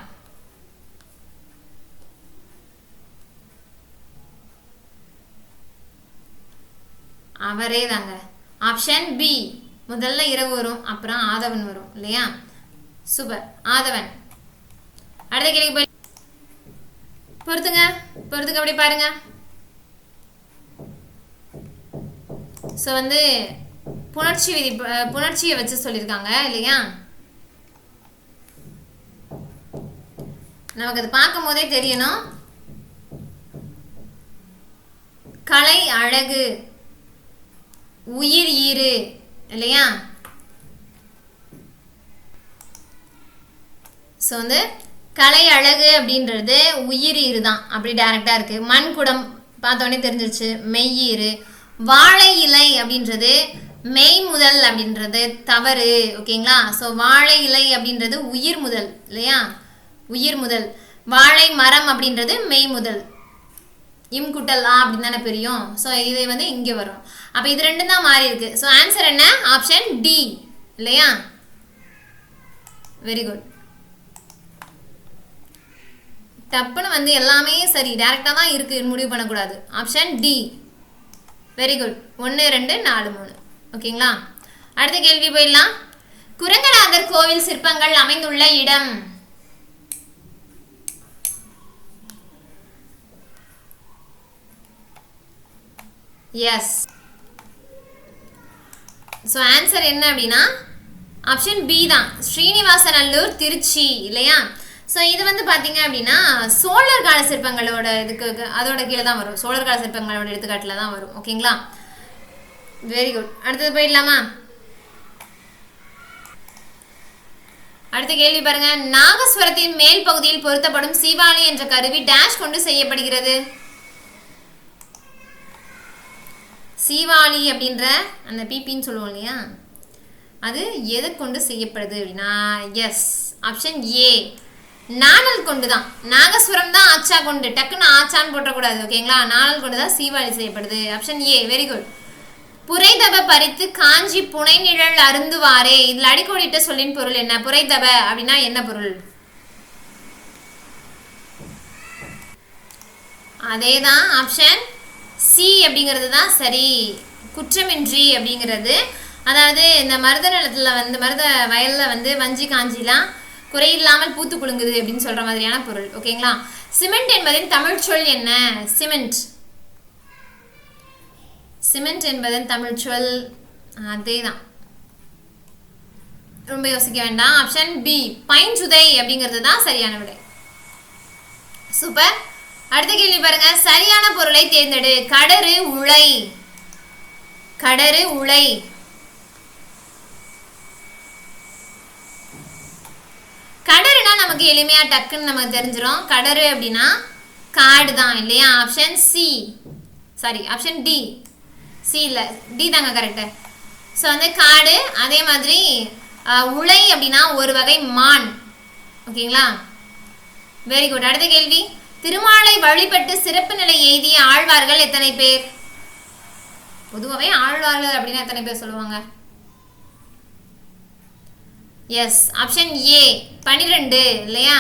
அவரே தாங்க. ஆப்ஷன் பி, முதல்ல இரவு வரும் அப்புறம் ஆதவன் வரும் இல்லையா? சூப்பர், ஆதவன். அடுத்த கேள்வி போய் பொறுத்துங்க, அப்படி பாருங்க. ஸோ வந்து புணர்ச்சி விதி, புணர்ச்சியை வச்சு சொல்லியிருக்காங்க இல்லையா? நமக்கு அது பார்க்கும் போதே தெரியணும். கலை அழகு உயிர் ஈறு இல்லையா? ஸோ வந்து கலை அழகு அப்படின்றது உயிர் ஈறு தான், அப்படி டைரக்டா இருக்கு. மண் குடம் பார்த்தோன்னே தெரிஞ்சிருச்சு, மெய்யீறு. வாழை இலை அப்படின்றது மெய் முதல் அப்படின்றது தவறு. ஓகேங்களா? ஸோ வாழை இலை அப்படின்றது உயிர் முதல் இல்லையா? உயிர் முதல். வாழை மரம் அப்படின்றது மெய் முதல். இம்குட்டல் அப்படின்னு தானே பிரியும். ஸோ இது வந்து இங்கே வரும். அப்போ இது ரெண்டும் தான் மாறி இருக்கு. ஸோ ஆன்சர் என்ன? ஆப்ஷன் டி இல்லையா? Very good. டப்புன்னு வந்து எல்லாமே சரி டைரக்டாக தான் இருக்கு, முடிவு பண்ணக்கூடாது. Option D. Very good. 1 2 4 3. ஓகேங்களா? அடுத்த கேள்வி போயிடலாம். குரங்கநாதர் கோவில் சிற்பங்கள் அமைந்துள்ள இடம்? எஸ். ஸோ ஆன்சர் என்ன அப்படின்னா ஆப்ஷன் பி தான், ஸ்ரீனிவாசநல்லூர், திருச்சி இல்லையா? ஸோ இது வந்து பார்த்தீங்க அப்படின்னா சோழர் கால சிற்பங்களோட இதுக்கு அதோட கீழே தான் வரும், சோழர் கால சிற்பங்களோட எடுத்துக்காட்டில் தான் வரும். ஓகேங்களா? Very good. அடுத்தது போயிடலாமா? அடுத்த கேள்வி பாருங்க, நாகஸ்வரத்தின் மேல் பகுதியில் பொருத்தப்படும் சீவாளி என்ற கருவி டேஷ் கொண்டு செய்யப்படுகிறது? சீவாளி அப்படின்ற அந்த பிபின்னு சொல்லுவோம் இல்லையா, அது எதை கொண்டு செய்யப்படுது அப்படின்னா எஸ், ஆப்ஷன் ஏ, நாணல் கொண்டு தான். நாகஸ்வரம் தான் ஆச்சா கொண்டு, டக்குன்னு ஆச்சான்னு போட்டக்கூடாது. ஓகேங்களா? நாணல் கொண்டு தான் சீவாளி செய்யப்படுது. Option A. Very good. புரைதப பறித்து காஞ்சி புனை நிழல் அருந்துவாரே, இதில் அடிக்கோடிட்ட சொல்லின் பொருள் என்ன? புரைதப அப்படின்னா என்ன பொருள்? அதே தான், ஆப்ஷன் சி அப்படிங்கிறது தான் சரி. குற்றமின்றி அப்படிங்கிறது, அதாவது இந்த மருத நிலத்தில் வந்து மருத வயலில் வந்து வஞ்சி காஞ்சிலாம் குறையில்லாமல் பூத்து குலுங்குது அப்படின்னு சொல்கிற மாதிரியான பொருள். ஓகேங்களா? சிமெண்ட் என்பதின் தமிழ் சொல் என்ன? சிமெண்ட். சிமெண்ட் என்பதன் தமிழ் சொல் அதேதான், ரொம்ப யோசிக்க வேண்டாம். ஆப்ஷன் பி பைஞ்சுதை அப்படிங்கிறது தான் சரியான விடை. சூப்பர். அடுத்த கேள்வி பாருங்க. சரியான பொருளை தேர்ந்தெடு. கடறு உலை. கடறு உலை. கடறுனா நமக்கு எளிமையா டக்குன்னு நமக்கு தெரிஞ்சிடும். கடறு அப்படின்னா காடு தான் இல்லையா? Option C, sorry option D, C இல்லை டி தாங்க கரெக்டு. ஸோ வந்து காடு. அதே மாதிரி உலை அப்படின்னா ஒரு வகை மான். ஓகேங்களா, வெரி குட். அடுத்த கேள்வி. திருமாலை வழிபட்டு சிறப்பு நிலை எய்திய ஆழ்வார்கள் எத்தனை பேர்? பொதுவாகவே ஆழ்வார்கள் அப்படின்னா எத்தனை பேர் சொல்லுவாங்க? எஸ், ஆப்ஷன் ஏ 12 இல்லையா?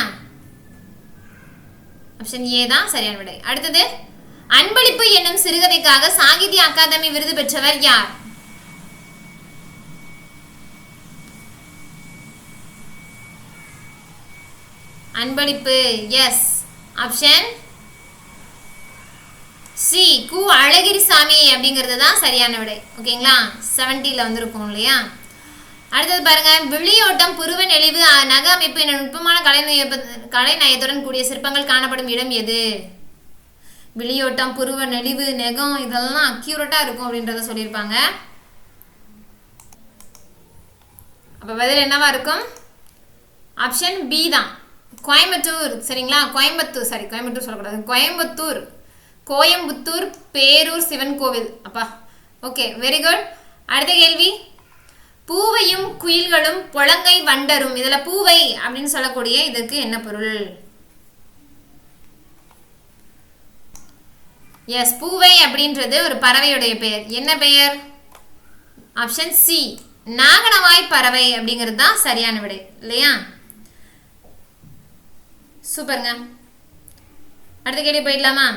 ஆப்ஷன் ஏ தான் சரியான விடை. அடுத்தது, அன்பளிப்பு என்னும் சிறுகதைக்காக சாகித்ய அகாதமி விருது பெற்றவர் யார்? அன்பளிப்பு, எஸ், ஆப்ஷன் சி கு அழகிரிசாமி அப்படிங்கிறது தான் சரியான விடை. ஓகேங்களா, 70ல வந்திருக்கும் இல்லையா? அடுத்தது பாருங்க. விழியோட்டம், புருவ நெளிவு, நக அமைப்பு என நுட்பமான கலைநயத்துடன் கூடிய சிற்பங்கள் காணப்படும் இடம் எது? விழியோட்டம், புருவ நெளிவு, நெகம் இதெல்லாம் அக்யூரேட்டா இருக்கும் அப்படின்றத சொல்லியிருப்பாங்க. அப்ப பதில் என்னவா இருக்கும்? ஆப்ஷன் பி தான், கோயம்புத்தூர். சரிங்களா, கோயம்புத்தூர், சாரி கோயம்புத்தூர் சொல்லக்கூடாது, கோயம்புத்தூர், கோயம்புத்தூர் பேரூர் சிவன் கோவில். அப்பா, ஓகே, வெரி குட். அடுத்த கேள்வி. பூவையும் குயில்களும் பொலங்கை வண்டரும், இதுல பூவை அப்படின்னு சொல்லக்கூடிய இதற்கு என்ன பொருள்? எஸ், பூவை அப்படின்றது ஒரு பறவையுடைய பெயர். என்ன பெயர்? ஆப்ஷன் சி நாகனவாய் பறவை அப்படிங்கிறது தான் சரியான விடை இல்லையா? சூப்பருங்க. அடுத்த கேள்வி போயிடலாமா?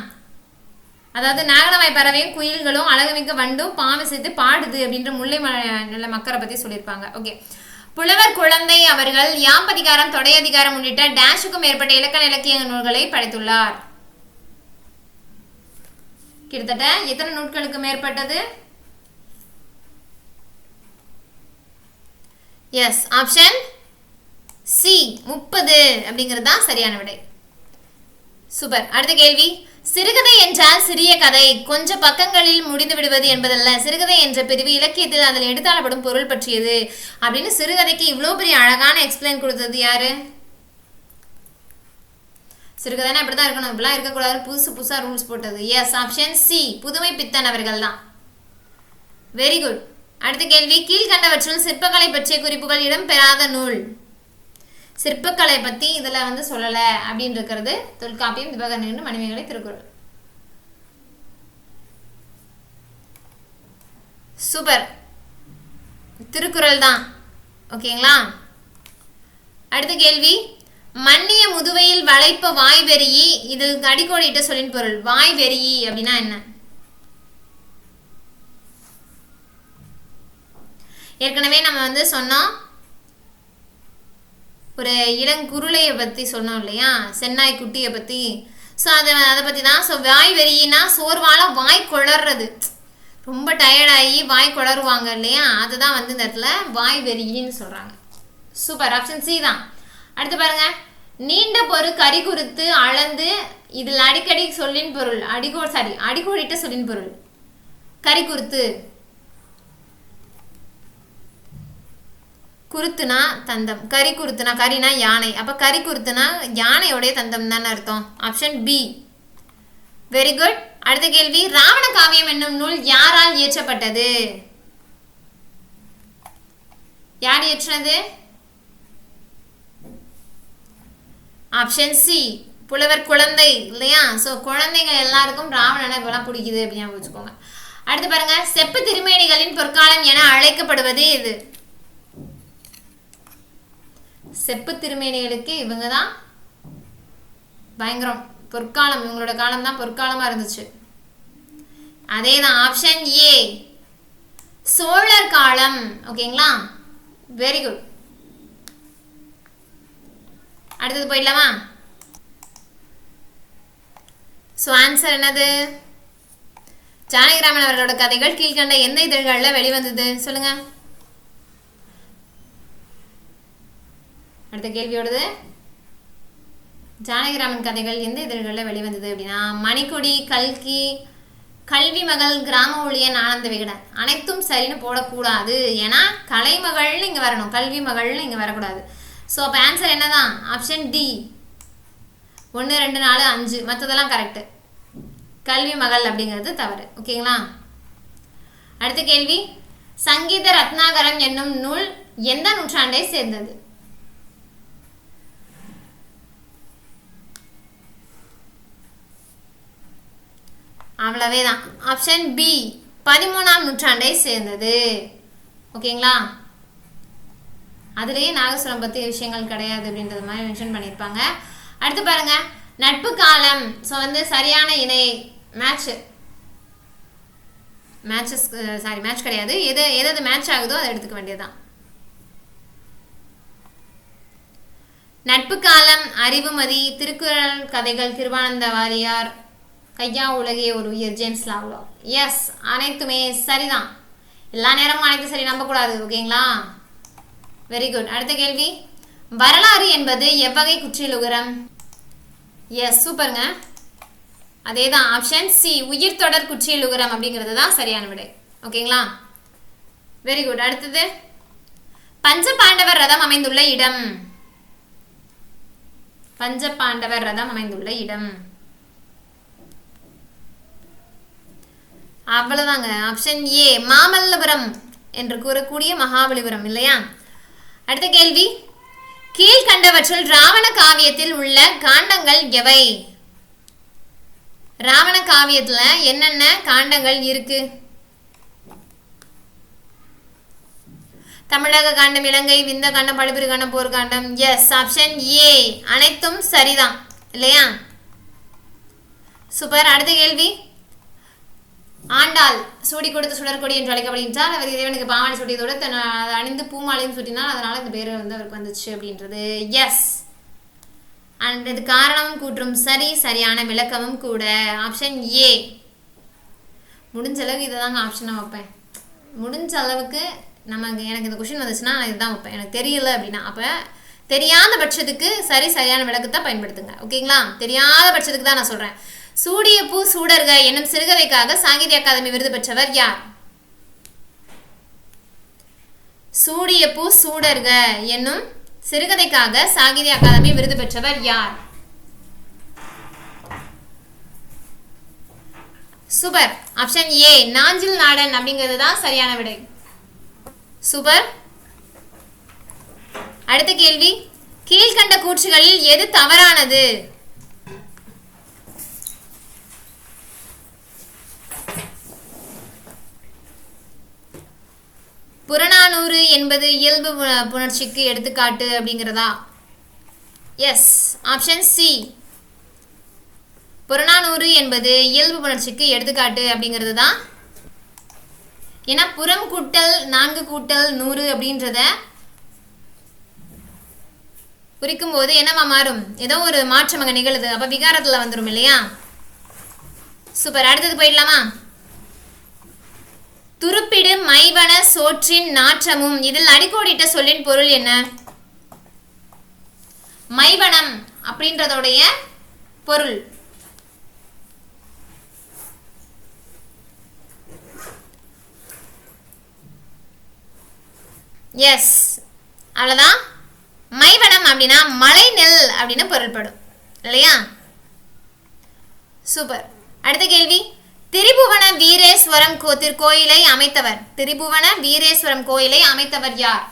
அதாவது நாகனவாய் பறவையும் குயில்களும் அழகுமிக்க வண்டும் பாம்பு சேர்த்து பாடுது அப்படின்ற முல்லை நல்ல மக்களை பற்றி சொல்லியிருப்பாங்க. ஓகே. புலவர் குழந்தை அவர்கள் யாம்பதிகாரம், தொடையதிகாரம் உள்ளிட்ட டேஷுக்கும் மேற்பட்ட இலக்கண இலக்கிய நூல்களை படைத்துள்ளார். கிட்டத்தட்ட எத்தனை நூல்களுக்கு மேற்பட்டது? எஸ், ஆப்ஷன் சி 30 அப்படிங்கிறது தான் சரியான விடை. சூப்பர். அடுத்த கேள்வி. சிறுகதை என்றால் சிறிய கதை, கொஞ்ச பக்கங்களில் முடிந்து விடுவது என்பதல்ல. சிறுகதை என்ற பிரிவு இலக்கியத்தில் அதில் எடுத்தாளப்படும் பொருள் பற்றியது அப்படின்னு சிறுகதைக்கு இவ்வளோ பெரிய அழகான எக்ஸ்பிளைன் கொடுத்தது யாரு? சிறுகதைனா இப்படிதான் இருக்கணும், இப்படிலாம் இருக்கக்கூடாது, புதுசு புதுசாக ரூல்ஸ் போட்டது. எஸ், ஆப்ஷன் சி புதுமை பித்தன் அவர்கள் தான். Very good. அடுத்த கேள்வி. கீழ்கண்டவற்றுள் சிற்பக்கலை பற்றிய குறிப்புகள் இடம் பெறாத நூல். சிற்பக்கலை பற்றி இதில் வந்து சொல்லலை அப்படின்னு இருக்கிறது தொல்காப்பியம், திபகரன், மணிமேகலை, திருக்குறள். சூப்பர், திருக்குறள் தான். ஓகேங்களா. அடுத்த கேள்வி. மன்னிய முதுவையில் வளைப்ப வாய் வெறியி, இது அடிக்கோடிட்ட சொல்லின் பொருள். வாய் வெறியி அப்படின்னா என்ன? ஏற்கனவே நம்ம வந்து சொன்னோம், ஒரு இளங்குருளையை பற்றி சொன்னோம் இல்லையா, சென்னாய் குட்டியை பற்றி. ஸோ அதை பற்றி தான். ஸோ வாய் வெறியினா சோர்வால வாய் குளறது, ரொம்ப டயர்டாகி வாய் குளருவாங்க இல்லையா, அதுதான் வந்து இந்த இடத்துல வாய் வெறியின்னு சொல்கிறாங்க. சூப்பர், ஆப்ஷன் சி தான். அடுத்து பாருங்க. நீண்ட பொரு கறி குறித்து அளந்து, இதில் அடிக்கடி சொல்லின் பொருள். அடிக்கோடிட்ட சொல்லின் பொருள். கறி குறித்து, குருத்துனா தந்தம், கறி குருத்துனா, கறினா யானை, அப்ப கறி குருத்துனா யானையோடைய தந்தம் தானே அர்த்தம். Option B. Very good. அடுத்த கேள்வி. ராவண காவியம் என்னும் நூல் யாரால் இயற்றப்பட்டது? யார் இயற்றினது? ஆப்ஷன் சி புலவர் குழந்தை இல்லையா? ஸோ குழந்தைங்க எல்லாருக்கும் ராவணனை இப்பெல்லாம் பிடிக்குது அப்படின்னு வச்சுக்கோங்க. அடுத்து பாருங்க. செப்பு திருமேனிகளின் பொற்காலம் என அழைக்கப்படுவது இது. செப்பு திருமேனிகளுக்கு இவங்க தான் பயங்கரம், பொற்காலம், இவங்களோட காலம் தான் பொற்காலமா இருந்துச்சு. அதே தான், ஆப்ஷன் ஏ சோழர் காலம். ஓகேங்களா, வெரி குட். அடுத்தது போயிடலாமா? ஸோ ஆன்சர் என்னது? ஜானகிராமன் அவர்களோட கதைகள் கீழ்கண்ட எந்த இதழ்களில் வெளிவந்தது சொல்லுங்க. அடுத்த கேள்வியோடது, ஜானகிராமன் கதைகள் எந்த இதழ்களில் வெளிவந்தது அப்படின்னா மணிக்கொடி, கல்கி, கல்வி மகள், கிராம ஊழியன், ஆனந்த விகடன். அனைத்தும் சரின்னு போடக்கூடாது, ஏன்னா கலைமகள்னு இங்கே வரணும், கல்வி மகள்னு இங்கே வரக்கூடாது. ஸோ அப்போ ஆன்சர் என்னதான்? ஆப்ஷன் டி 1 2 4 5, மற்றதெல்லாம் கரெக்டு. கல்வி மகள் அப்படிங்கிறது தவறு. ஓகேங்களா? அடுத்த கேள்வி, சங்கீத ரத்னாகரம் என்னும் நூல் எந்த நூற்றாண்டை சேர்ந்தது? அவ்வளவே தான். ஆப்ஷன் பி 13ஆம் நூற்றாண்டை சேர்ந்தது. ஓகேங்களா? அதுலேயே நாகஸ்வரம் பற்றி விஷயங்கள் கிடையாது அப்படின்றது மாதிரி மென்ஷன் பண்ணியிருப்பாங்க. அடுத்து பாருங்க, நட்பு காலம். ஸோ வந்து சரியான இணை மேட்ச் கிடையாது, எது மேட்ச் ஆகுதோ அதை எடுத்துக்க வேண்டியதுதான். நட்பு காலம், அறிவுமதி, திருக்குறள் கதைகள், திருவானந்த வாரியார், கையா உலகே ஒரு உயிர், ஜேம்ஸ் லாவ்லோ. எஸ், அனைத்துமே சரிதான். எல்லா நேரமும் அனைத்து சரி நம்பக்கூடாது. ஓகேங்களா? Very good. அடுத்த கேள்வி, வரலாறு என்பது எவ்வகை குற்றியலுகரம்? எஸ், சூப்பருங்க. அதே தான், ஆப்ஷன் சி உயிர் தொடர் குற்றியலுகரம் அப்படிங்கிறது தான் சரியான விடை. ஓகேங்களா? Very good. அடுத்தது, பஞ்ச பாண்டவர் ரதம் அமைந்துள்ள இடம். பஞ்ச பாண்டவர் ரதம் அமைந்துள்ள இடம் அவ்வளவுதாங்க. ஆப்ஷன் ஏ மாமல்லபுரம் என்று கூறக்கூடிய மகாபலிபுரம் இல்லையா? அடுத்த கேள்வி, கீழ்கண்டவற்றில் ராவண காவியத்தில் உள்ள காண்டங்கள் எவை? ராவண காவியத்துல என்னென்ன காண்டங்கள் இருக்கு? தமிழக காண்டம், இலங்கை, விந்த காண்டம், பழுப்பிரி காண்டம், போர்க்காண்டம். எஸ், ஆப்ஷன் ஏ அனைத்தும் சரிதான் இல்லையா? சூப்பர். அடுத்த கேள்வி, ஆண்டாள் சூடி கொடுத்த சுடற்கொடி என்று அழைக்கப்படுகின்றார். அவர் இறைவனுக்கு பாவாடை சூட்டியதோடு அதை அணிந்து பூமாலையும் சூட்டினார், அதனால இந்த பேர் வந்து அவருக்கு வந்துச்சு அப்படின்றது. எஸ், அண்ட் இது காரணமும் கூற்றும் சரி, சரியான விளக்கமும் கூட. Option A. முடிஞ்ச அளவுக்கு இதை தாங்க ஆப்ஷனாக வைப்பேன். முடிஞ்ச அளவுக்கு எனக்கு இந்த கொஷின் வந்துச்சுன்னா நான் இதுதான் வைப்பேன். எனக்கு தெரியல அப்படின்னா அப்போ தெரியாத பட்சத்துக்கு சரியான விளக்கத்தை பயன்படுத்துங்க. ஓகேங்களா? தெரியாத பட்சத்துக்கு தான் நான் சொல்கிறேன். சூடிய பூ சூடர்க என்னும் சிறுகதைக்காக சாகித்ய அகாதமி விருது பெற்றவர் யார்? சூடிய பூ சூடர்க என்னும் சிறுகதைக்காக சாகித்ய அகாதமி விருது பெற்றவர் யார்? Super. Option A Nanjil Nadan அப்படிங்கிறது தான் சரியான விடை. சூப்பர். அடுத்த கேள்வி, கீழ்கண்ட கூற்றுகளில் எது தவறானது? புறநானூறு என்பது இயல்பு புணர்ச்சிக்கு எடுத்துக்காட்டு அப்படிங்கிறதா? எஸ், ஆப்ஷன் சி புறநானூறு என்பது இயல்பு புணர்ச்சிக்கு எடுத்துக்காட்டு அப்படிங்கிறது தான். ஏன்னா புறம் கூட்டல் 4 கூட்டல் 100 அப்படின்றத குறிக்கும் போது என்னவா மாறும்? ஏதோ ஒரு மாற்றம் அங்கே நிகழுது, அப்போ விகாரத்தில் வந்துடும் இல்லையா? சூப்பர். அடுத்தது போயிடலாமா? துருப்பிடு மைவன சோற்றின் நாற்றமும், இதில் அடிக்கோடிட்ட சொல்லின் பொருள் என்ன? மைவனம் அப்படின்றதோடைய பொருள் எஸ், அவ்வளோதான். மைவனம் அப்படின்னா மலை நெல் அப்படின்னு பொருள்படும் இல்லையா? சூப்பர். அடுத்த கேள்வி, திரிபுவன வீரேஸ்வரம் கோயிலை அமைத்தவர். திரிபுவன வீரேஸ்வரம் கோயிலை அமைத்தவர் யார்?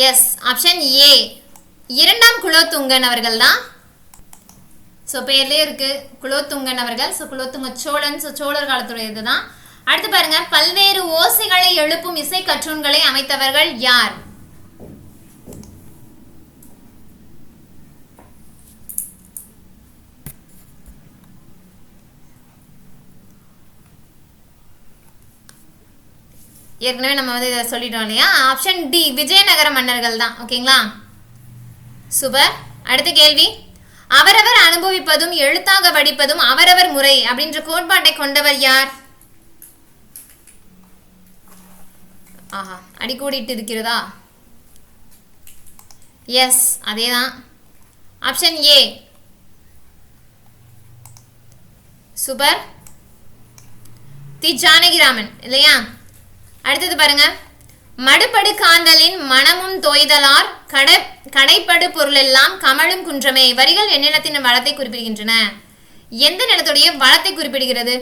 எஸ், ஆப்ஷன் ஏ 2ஆம் குலோத்துங்கன் அவர்கள் தான். ஸோ பேர்லேயே இருக்கு குலோத்துங்கன் அவர்கள். ஸோ குலோத்துங்க சோழன், ஸோ சோழர் காலத்துடைய இதுதான். அடுத்து பாருங்க, பல்வேறு ஓசைகளை எழுப்பும் இசை கற்றூன்களை அமைத்தவர்கள் யார்? ஏற்கனவே நம்ம வந்து இதை சொல்லிட்டோம் இல்லையா. ஆப்ஷன் டி விஜயநகர மன்னர்கள் தான். ஓகேங்களா, சூப்பர். அடுத்த கேள்வி, அவரவர் அனுபவிப்பதும் எழுத்தாக வடிப்பதும் அவரவர் முறை அப்படின்ற கோட்பாட்டை கொண்டவர் யார்? ஆஹா, அடிக்கூடிட்டு இருக்கிறதா? எஸ், அதேதான். ஆப்ஷன் ஏ, சூப்பர், தி ஜானகிராமன் இல்லையா. அடுத்தது பாருங்க, மடுபடு காந்தலின் மனமும் தோய்தலார் கடைப்படு பொருளெல்லாம் கமழும் குன்றமே. வரிகள் எந்நிலத்தின் வளத்தை குறிப்பிடுகின்றன. எந்த நிலத்துடைய வளத்தை குறிப்பிடுகிறது?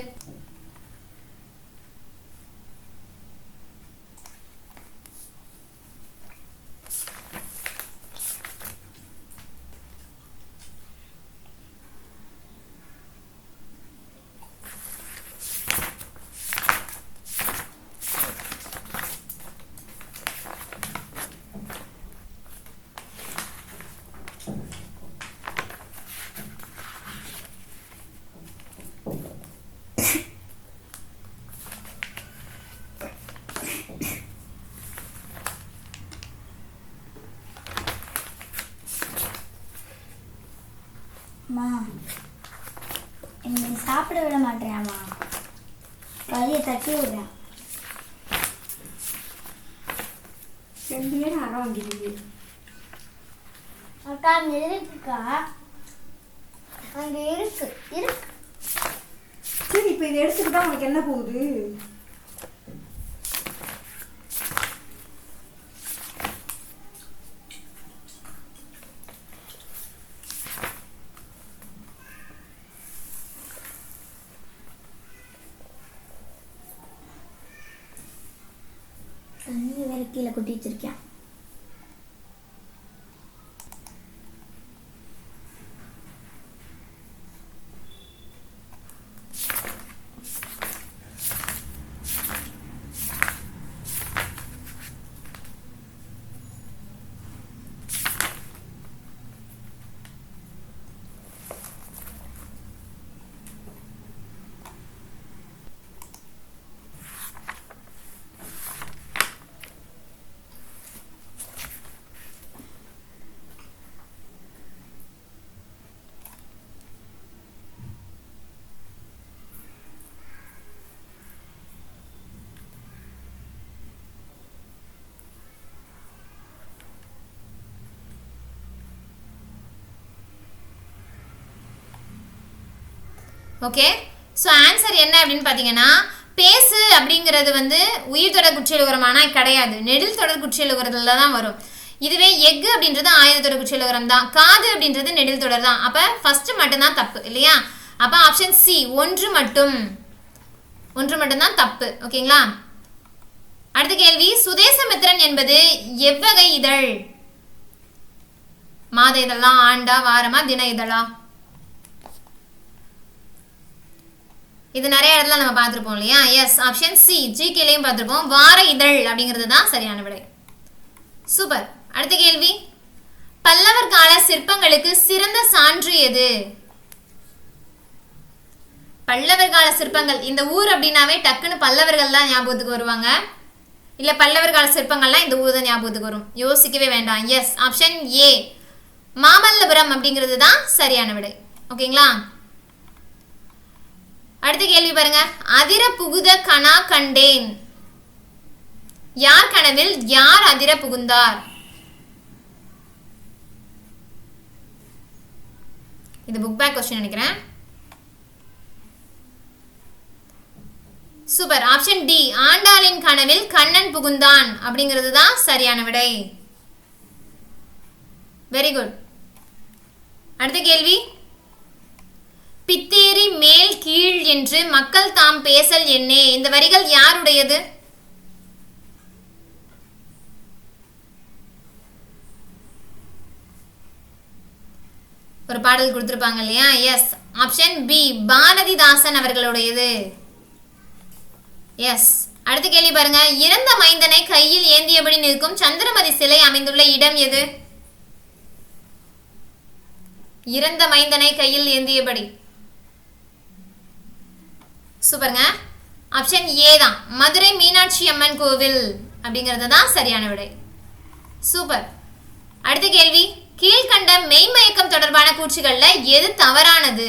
என்னை சாப்பிட விட மாட்டேன்மா, கையை தட்டி விடுறேன். 2 பேரும் அறம் வாங்கிடுது. அக்கா அங்கே இருக்குக்கா, அங்கே இருக்கு இருக்கு. சரி, இப்போ இதை எடுத்துக்கிட்டா உனக்கு என்ன போகுது? தண்ணி வேற கீழே கொட்டி வச்சிருக்கேன். ஓகே, ஸோ ஆன்சர் என்ன அப்படின்னு பார்த்தீங்கன்னா, பேசு அப்படிங்கிறது வந்து உயிர் தொடர் குற்றியலுகரமானா கிடையாது, நெடில் தொடர் குற்றியலுகரத்துல தான் வரும். இதுவே எஃகு அப்படின்றது ஆயுத தொடர் குற்றியலுகரம் தான், காது அப்படின்றது நெடில் தொடர் தான். அப்போ ஃபர்ஸ்ட் மட்டும்தான் தப்பு இல்லையா. அப்போ ஆப்ஷன் சி ஒன்று மட்டும்தான் தப்பு. ஓகேங்களா. அடுத்த கேள்வி, சுதேசமித்திரன் என்பது எவ்வகை இதழ்? மாத இதழா, ஆண்டா, வாரமா, தின இதழா? இது நிறைய இடத்துல நம்ம பார்த்துருப்போம் இல்லையா. எஸ், ஆப்ஷன் சி ஜிகேலையும் பார்த்துருப்போம், வார இதழ் அப்படிங்கிறது தான் சரியான விடை. சூப்பர். அடுத்த கேள்வி, பல்லவர் கால சிற்பங்களுக்கு சிறந்த சான்று எது? பல்லவர் கால சிற்பங்கள், இந்த ஊர் அப்படின்னாவே டக்குன்னு பல்லவர்கள் தான் ஞாபகத்துக்கு வருவாங்க. இல்லை பல்லவர் கால சிற்பங்கள்லாம் இந்த ஊர் தான் ஞாபகத்துக்கு வரும், யோசிக்கவே வேண்டாம். எஸ், ஆப்ஷன் ஏ மாமல்லபுரம் அப்படிங்கிறது தான் சரியான விடை. ஓகேங்களா. அடுத்த கேள்வி பாருங்க, அதிர புகுத கணா கண்டேன். யார் கனவில் யார் அதிர புகுந்தார்? இது புக் பேக் क्वेश्चन நினைக்கிறேன். சூப்பர், ஆப்ஷன் டி ஆண்டாளின் கனவில் கண்ணன் புகுந்தான் அப்படிங்கிறது தான் சரியான விடை. Very good. அடுத்த கேள்வி, பித்தேரி மேல் கீழ் என்று மக்கள் தாம் பேசல் என்னே. இந்த வரிகள் யாருடையது? ஒரு பாடல் கொடுத்திருப்பாங்க இல்லையா. எஸ், ஆப்ஷன் பி பாரதிதாசன் அவர்களுடையது. எஸ். அடுத்த கேள்வி பாருங்க, இறந்த மைந்தனை கையில் ஏந்தியபடி நிற்கும் சந்திரமதி சிலை அமைந்துள்ள இடம் எது? இறந்த மைந்தனை கையில் ஏந்தியபடி. சூப்பருங்க. ஆப்ஷன் ஏ தான், மதுரை மீனாட்சி அம்மன் கோவில் அப்படிங்கிறது தான் சரியான விடை. சூப்பர். அடுத்த கேள்வி, கீழ்கண்ட மெய்மயக்கம் தொடர்பான கூற்றுகள்ல எது தவறானது?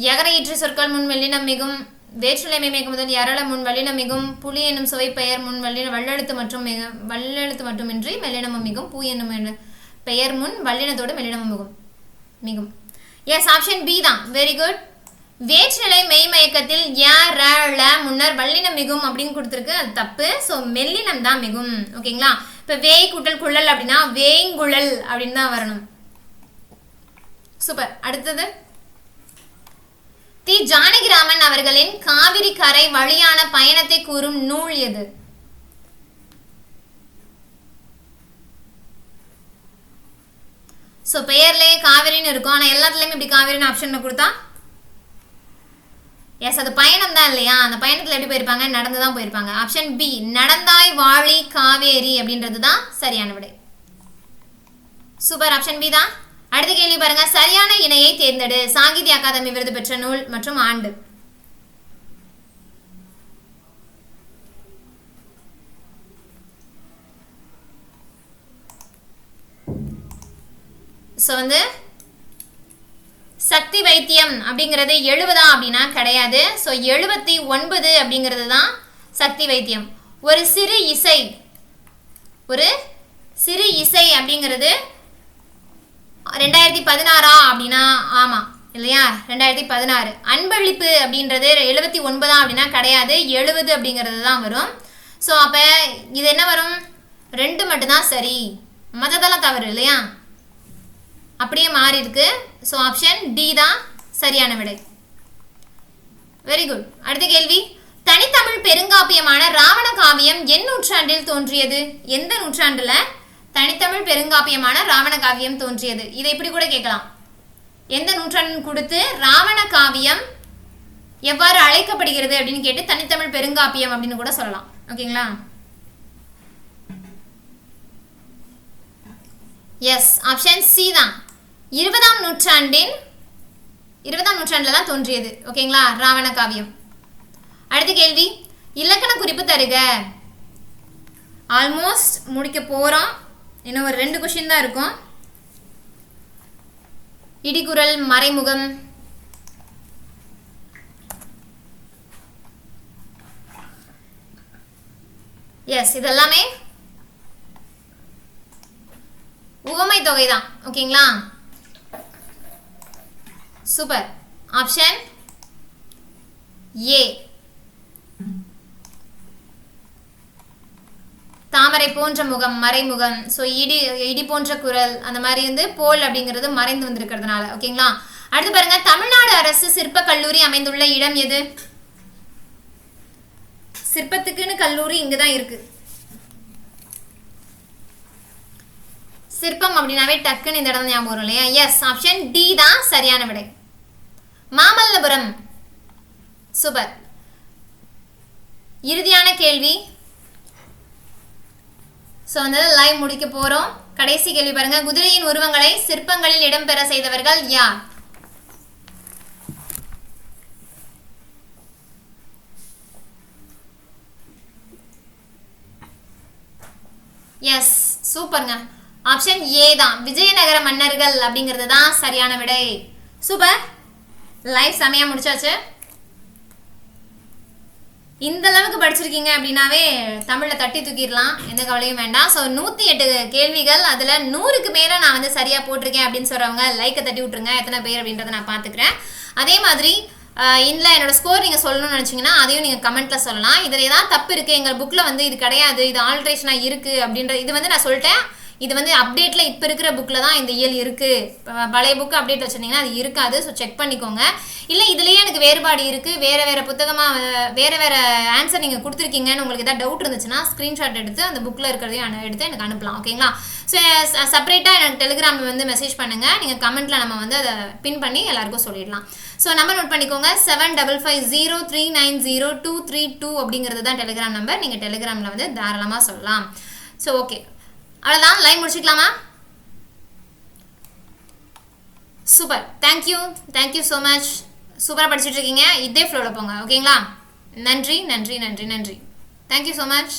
யகர ஈற்று சொற்கள் முன் வெள்ளினம் மிகும், வேற்றுநிலை மெய்மயக்கம் முதல் யரள முன் வல்லினம் மிகும், புலி என்னும் சுவை பெயர் முன் வல்லெழுத்து மட்டுமின்றி மெல்லினமும் மிகும், பூ என்னும் பெயர் முன் வல்லினத்தோடு மெல்லினமும் மிகும். எஸ், ஆப்ஷன் பி தான். Very good. வேற்றுநிலை மெய்மயக்கத்தில் ய ர ள முன்னர் வல்லினம் மிகும் அப்படின்னு கொடுத்துருக்கு, அது தப்பு. ஸோ மெல்லினம் தான் மிகும். ஓகேங்களா? இப்போ வேய் கூட்டல் குழல் அப்படின்னா வேங்குழல் அப்படின்னு தான் வரணும். சூப்பர். அடுத்தது, தி ஜானகிராமன் அவர்களின் காவிரி கரை வழியான பயணத்தை கூறும் நூல் எது? ஸோ பெயர்லேயே காவிரின்னு இருக்கும், ஆனால் எல்லாத்துலேயுமே இப்படி காவிரின்னு ஆப்ஷன் கொடுத்தா எஸ், அது பயணம் தான் இல்லையா? அந்த பயணத்தில் எப்படி போயிருப்பாங்க? நடந்து தான் போயிருப்பாங்க. ஆப்ஷன் பி, நடந்தாய் வாழி காவேரி அப்படின்றது தான் சரியான விடை. சூப்பர், ஆப்ஷன் பி தான். அடுத்த கேள்வி பாருங்க, சரியான இணையை தேர்ந்தெடு. சாகித்ய அகாதமி விருது பெற்ற நூல் மற்றும் ஆண்டு. ஸோ சக்தி வைத்தியம் அப்படிங்கிறது 70 அப்படின்னா கிடையாது. ஸோ 79 அப்படிங்கிறது தான் சக்தி வைத்தியம். ஒரு சிறு இசை அப்படிங்கிறது 2016 அப்படின்னா ஆமாம் இல்லையா? 2016. அன்பளிப்பு அப்படின்றது 79 அப்படின்னா கிடையாது, 70 அப்படிங்கிறது தான் வரும். ஸோ அப்போ இது என்ன வரும்? 2 மட்டும்தான் சரி, மற்றதெல்லாம் தவறு இல்லையா? அப்படியே மாறி இருக்கு. ஸோ ஆப்ஷன் டி தான் சரியான விடை. Very good. அடுத்த கேள்வி, தனித்தமிழ் பெருங்காப்பியமான ராவண காவியம் என் நூற்றாண்டில் தோன்றியது? எந்த நூற்றாண்டுல தனித்தமிழ் பெருங்காப்பியமான ராவண காவியம் தோன்றியது? இதை இப்படி கூட கேட்கலாம், எந்த நூற்றாண்டு கொடுத்து ராவண காவியம் எவ்வாறு அழைக்கப்படுகிறது அப்படின்னு கேட்டு தனித்தமிழ் பெருங்காப்பியம் அப்படின்னு கூட சொல்லலாம். ஓகேங்களா? எஸ், ஆப்ஷன் சி தான். 20ஆம் நூற்றாண்டில் தான் தோன்றியது. ஓகேங்களா? ராவண காவியம். அடுத்த கேள்வி, இலக்கண குறிப்பு தருக. ஆல்மோஸ்ட் முடிக்க போறோம், இன்னும் ஒரு 2 கொஸ்டின் தான் இருக்கும். இடிகுறல், மறைமுகம், எஸ், இதெல்லாமே உவமை தொகை தான். ஓகேங்களா? சூப்பர். ஆப்ஷன் ஏ, தாமரை போன்ற முகம் மறைமுகம். ஸோ இடி போன்ற குரல் அந்த மாதிரி போல் அப்படிங்கிறது மறைந்து வந்திருக்கிறதுனால. ஓகேங்களா? அடுத்து பாருங்க, தமிழ்நாடு அரசு சிற்ப கல்லூரி அமைந்துள்ள இடம் எது? சிற்பத்துக்குன்னு கல்லூரி இங்கதான் இருக்கு. சிற்பம் அப்படின்னாவே டக்குன்னு இந்த இடம் ஞாபகம் வரும் இல்லையா? எஸ், ஆப்ஷன் டி தான் சரியான விடை. மாமல்லபுரம். சூப்பர். இறுதியான கேள்வி. ஸோ லைவ் முடிக்க போறோம். கடைசி கேள்வி பாருங்க, குதிரையின் உருவங்களை சிற்பங்களில் இடம்பெற செய்தவர்கள் யார்? எஸ், சூப்பருங்க. ஆப்ஷன் ஏ தான், விஜயநகர மன்னர்கள் அப்படிங்கிறது தான் சரியான விடை. சூப்பர். லைவ் செமையா முடிச்சாச்சு. இந்த அளவுக்கு படிச்சிருக்கீங்க அப்படின்னாவே தமிழில் தட்டி தூக்கிடலாம், எந்த கவலையும் வேண்டாம். ஸோ 108 கேள்விகள், அதில் 100க்கு மேலே நான் சரியாக போட்டிருக்கேன் அப்படின்னு சொல்கிறவங்க லைக்கை தட்டி விட்ருங்க. எத்தனை பேர் அப்படின்றத நான் பார்த்துக்கிறேன். அதே மாதிரி இல்லை என்னோட ஸ்கோர் நீங்கள் சொல்லணும்னு நினச்சிங்கன்னா அதையும் நீங்கள் கமெண்ட்டில் சொல்லலாம். இதில் ஏதாவது தப்பு இருக்குது, எங்கள் புக்கில் இது கிடையாது, இது ஆல்ட்ரேஷனாக இருக்குது அப்படின்ற இது நான் சொல்லிட்டேன். இது அப்டேட்டில் இப்போ இருக்கிற புக்கில் தான் இந்த இயல் இருக்குது. பழைய புக்கு அப்டேட் வச்சுருந்தீங்கன்னா அது இருக்காது. ஸோ செக் பண்ணிக்கோங்க. இல்லை இதுலேயே எனக்கு வேறுபாடு இருக்குது, வேறு புத்தகமாக வேறு ஆன்சர் நீங்கள் கொடுத்துருக்கீங்கன்னு உங்களுக்கு எதாவது டவுட் இருந்துச்சுன்னா ஸ்க்ரீன்ஷாட் எடுத்து அந்த புக்கில் இருக்கிறதையும் எடுத்து எனக்கு அனுப்பலாம். ஓகேங்களா? ஸோ செப்பரேட்டாக எனக்கு டெலிகிராமில் மெசேஜ் பண்ணுங்கள். நீங்கள் கமெண்ட்டில் நம்ம அதை பின் பண்ணி எல்லாருக்கும் சொல்லிடலாம். ஸோ நம்பர் நோட் பண்ணிக்கோங்க, 7550390232 அப்படிங்கிறது தான் டெலிகிராம் நம்பர். நீங்கள் டெலிகிராமில் தாராளமாக சொல்லலாம். ஸோ ஓகே, அவ்வளோதான். லைவ் முடிச்சுக்கலாமா? Super, thank you so much. சூப்பராக படிச்சுட்டு இருக்கீங்க. இதே ஃப்ளோவில் போங்க, ஓகேங்களா? நன்றி நன்றி நன்றி நன்றி. Thank you so much.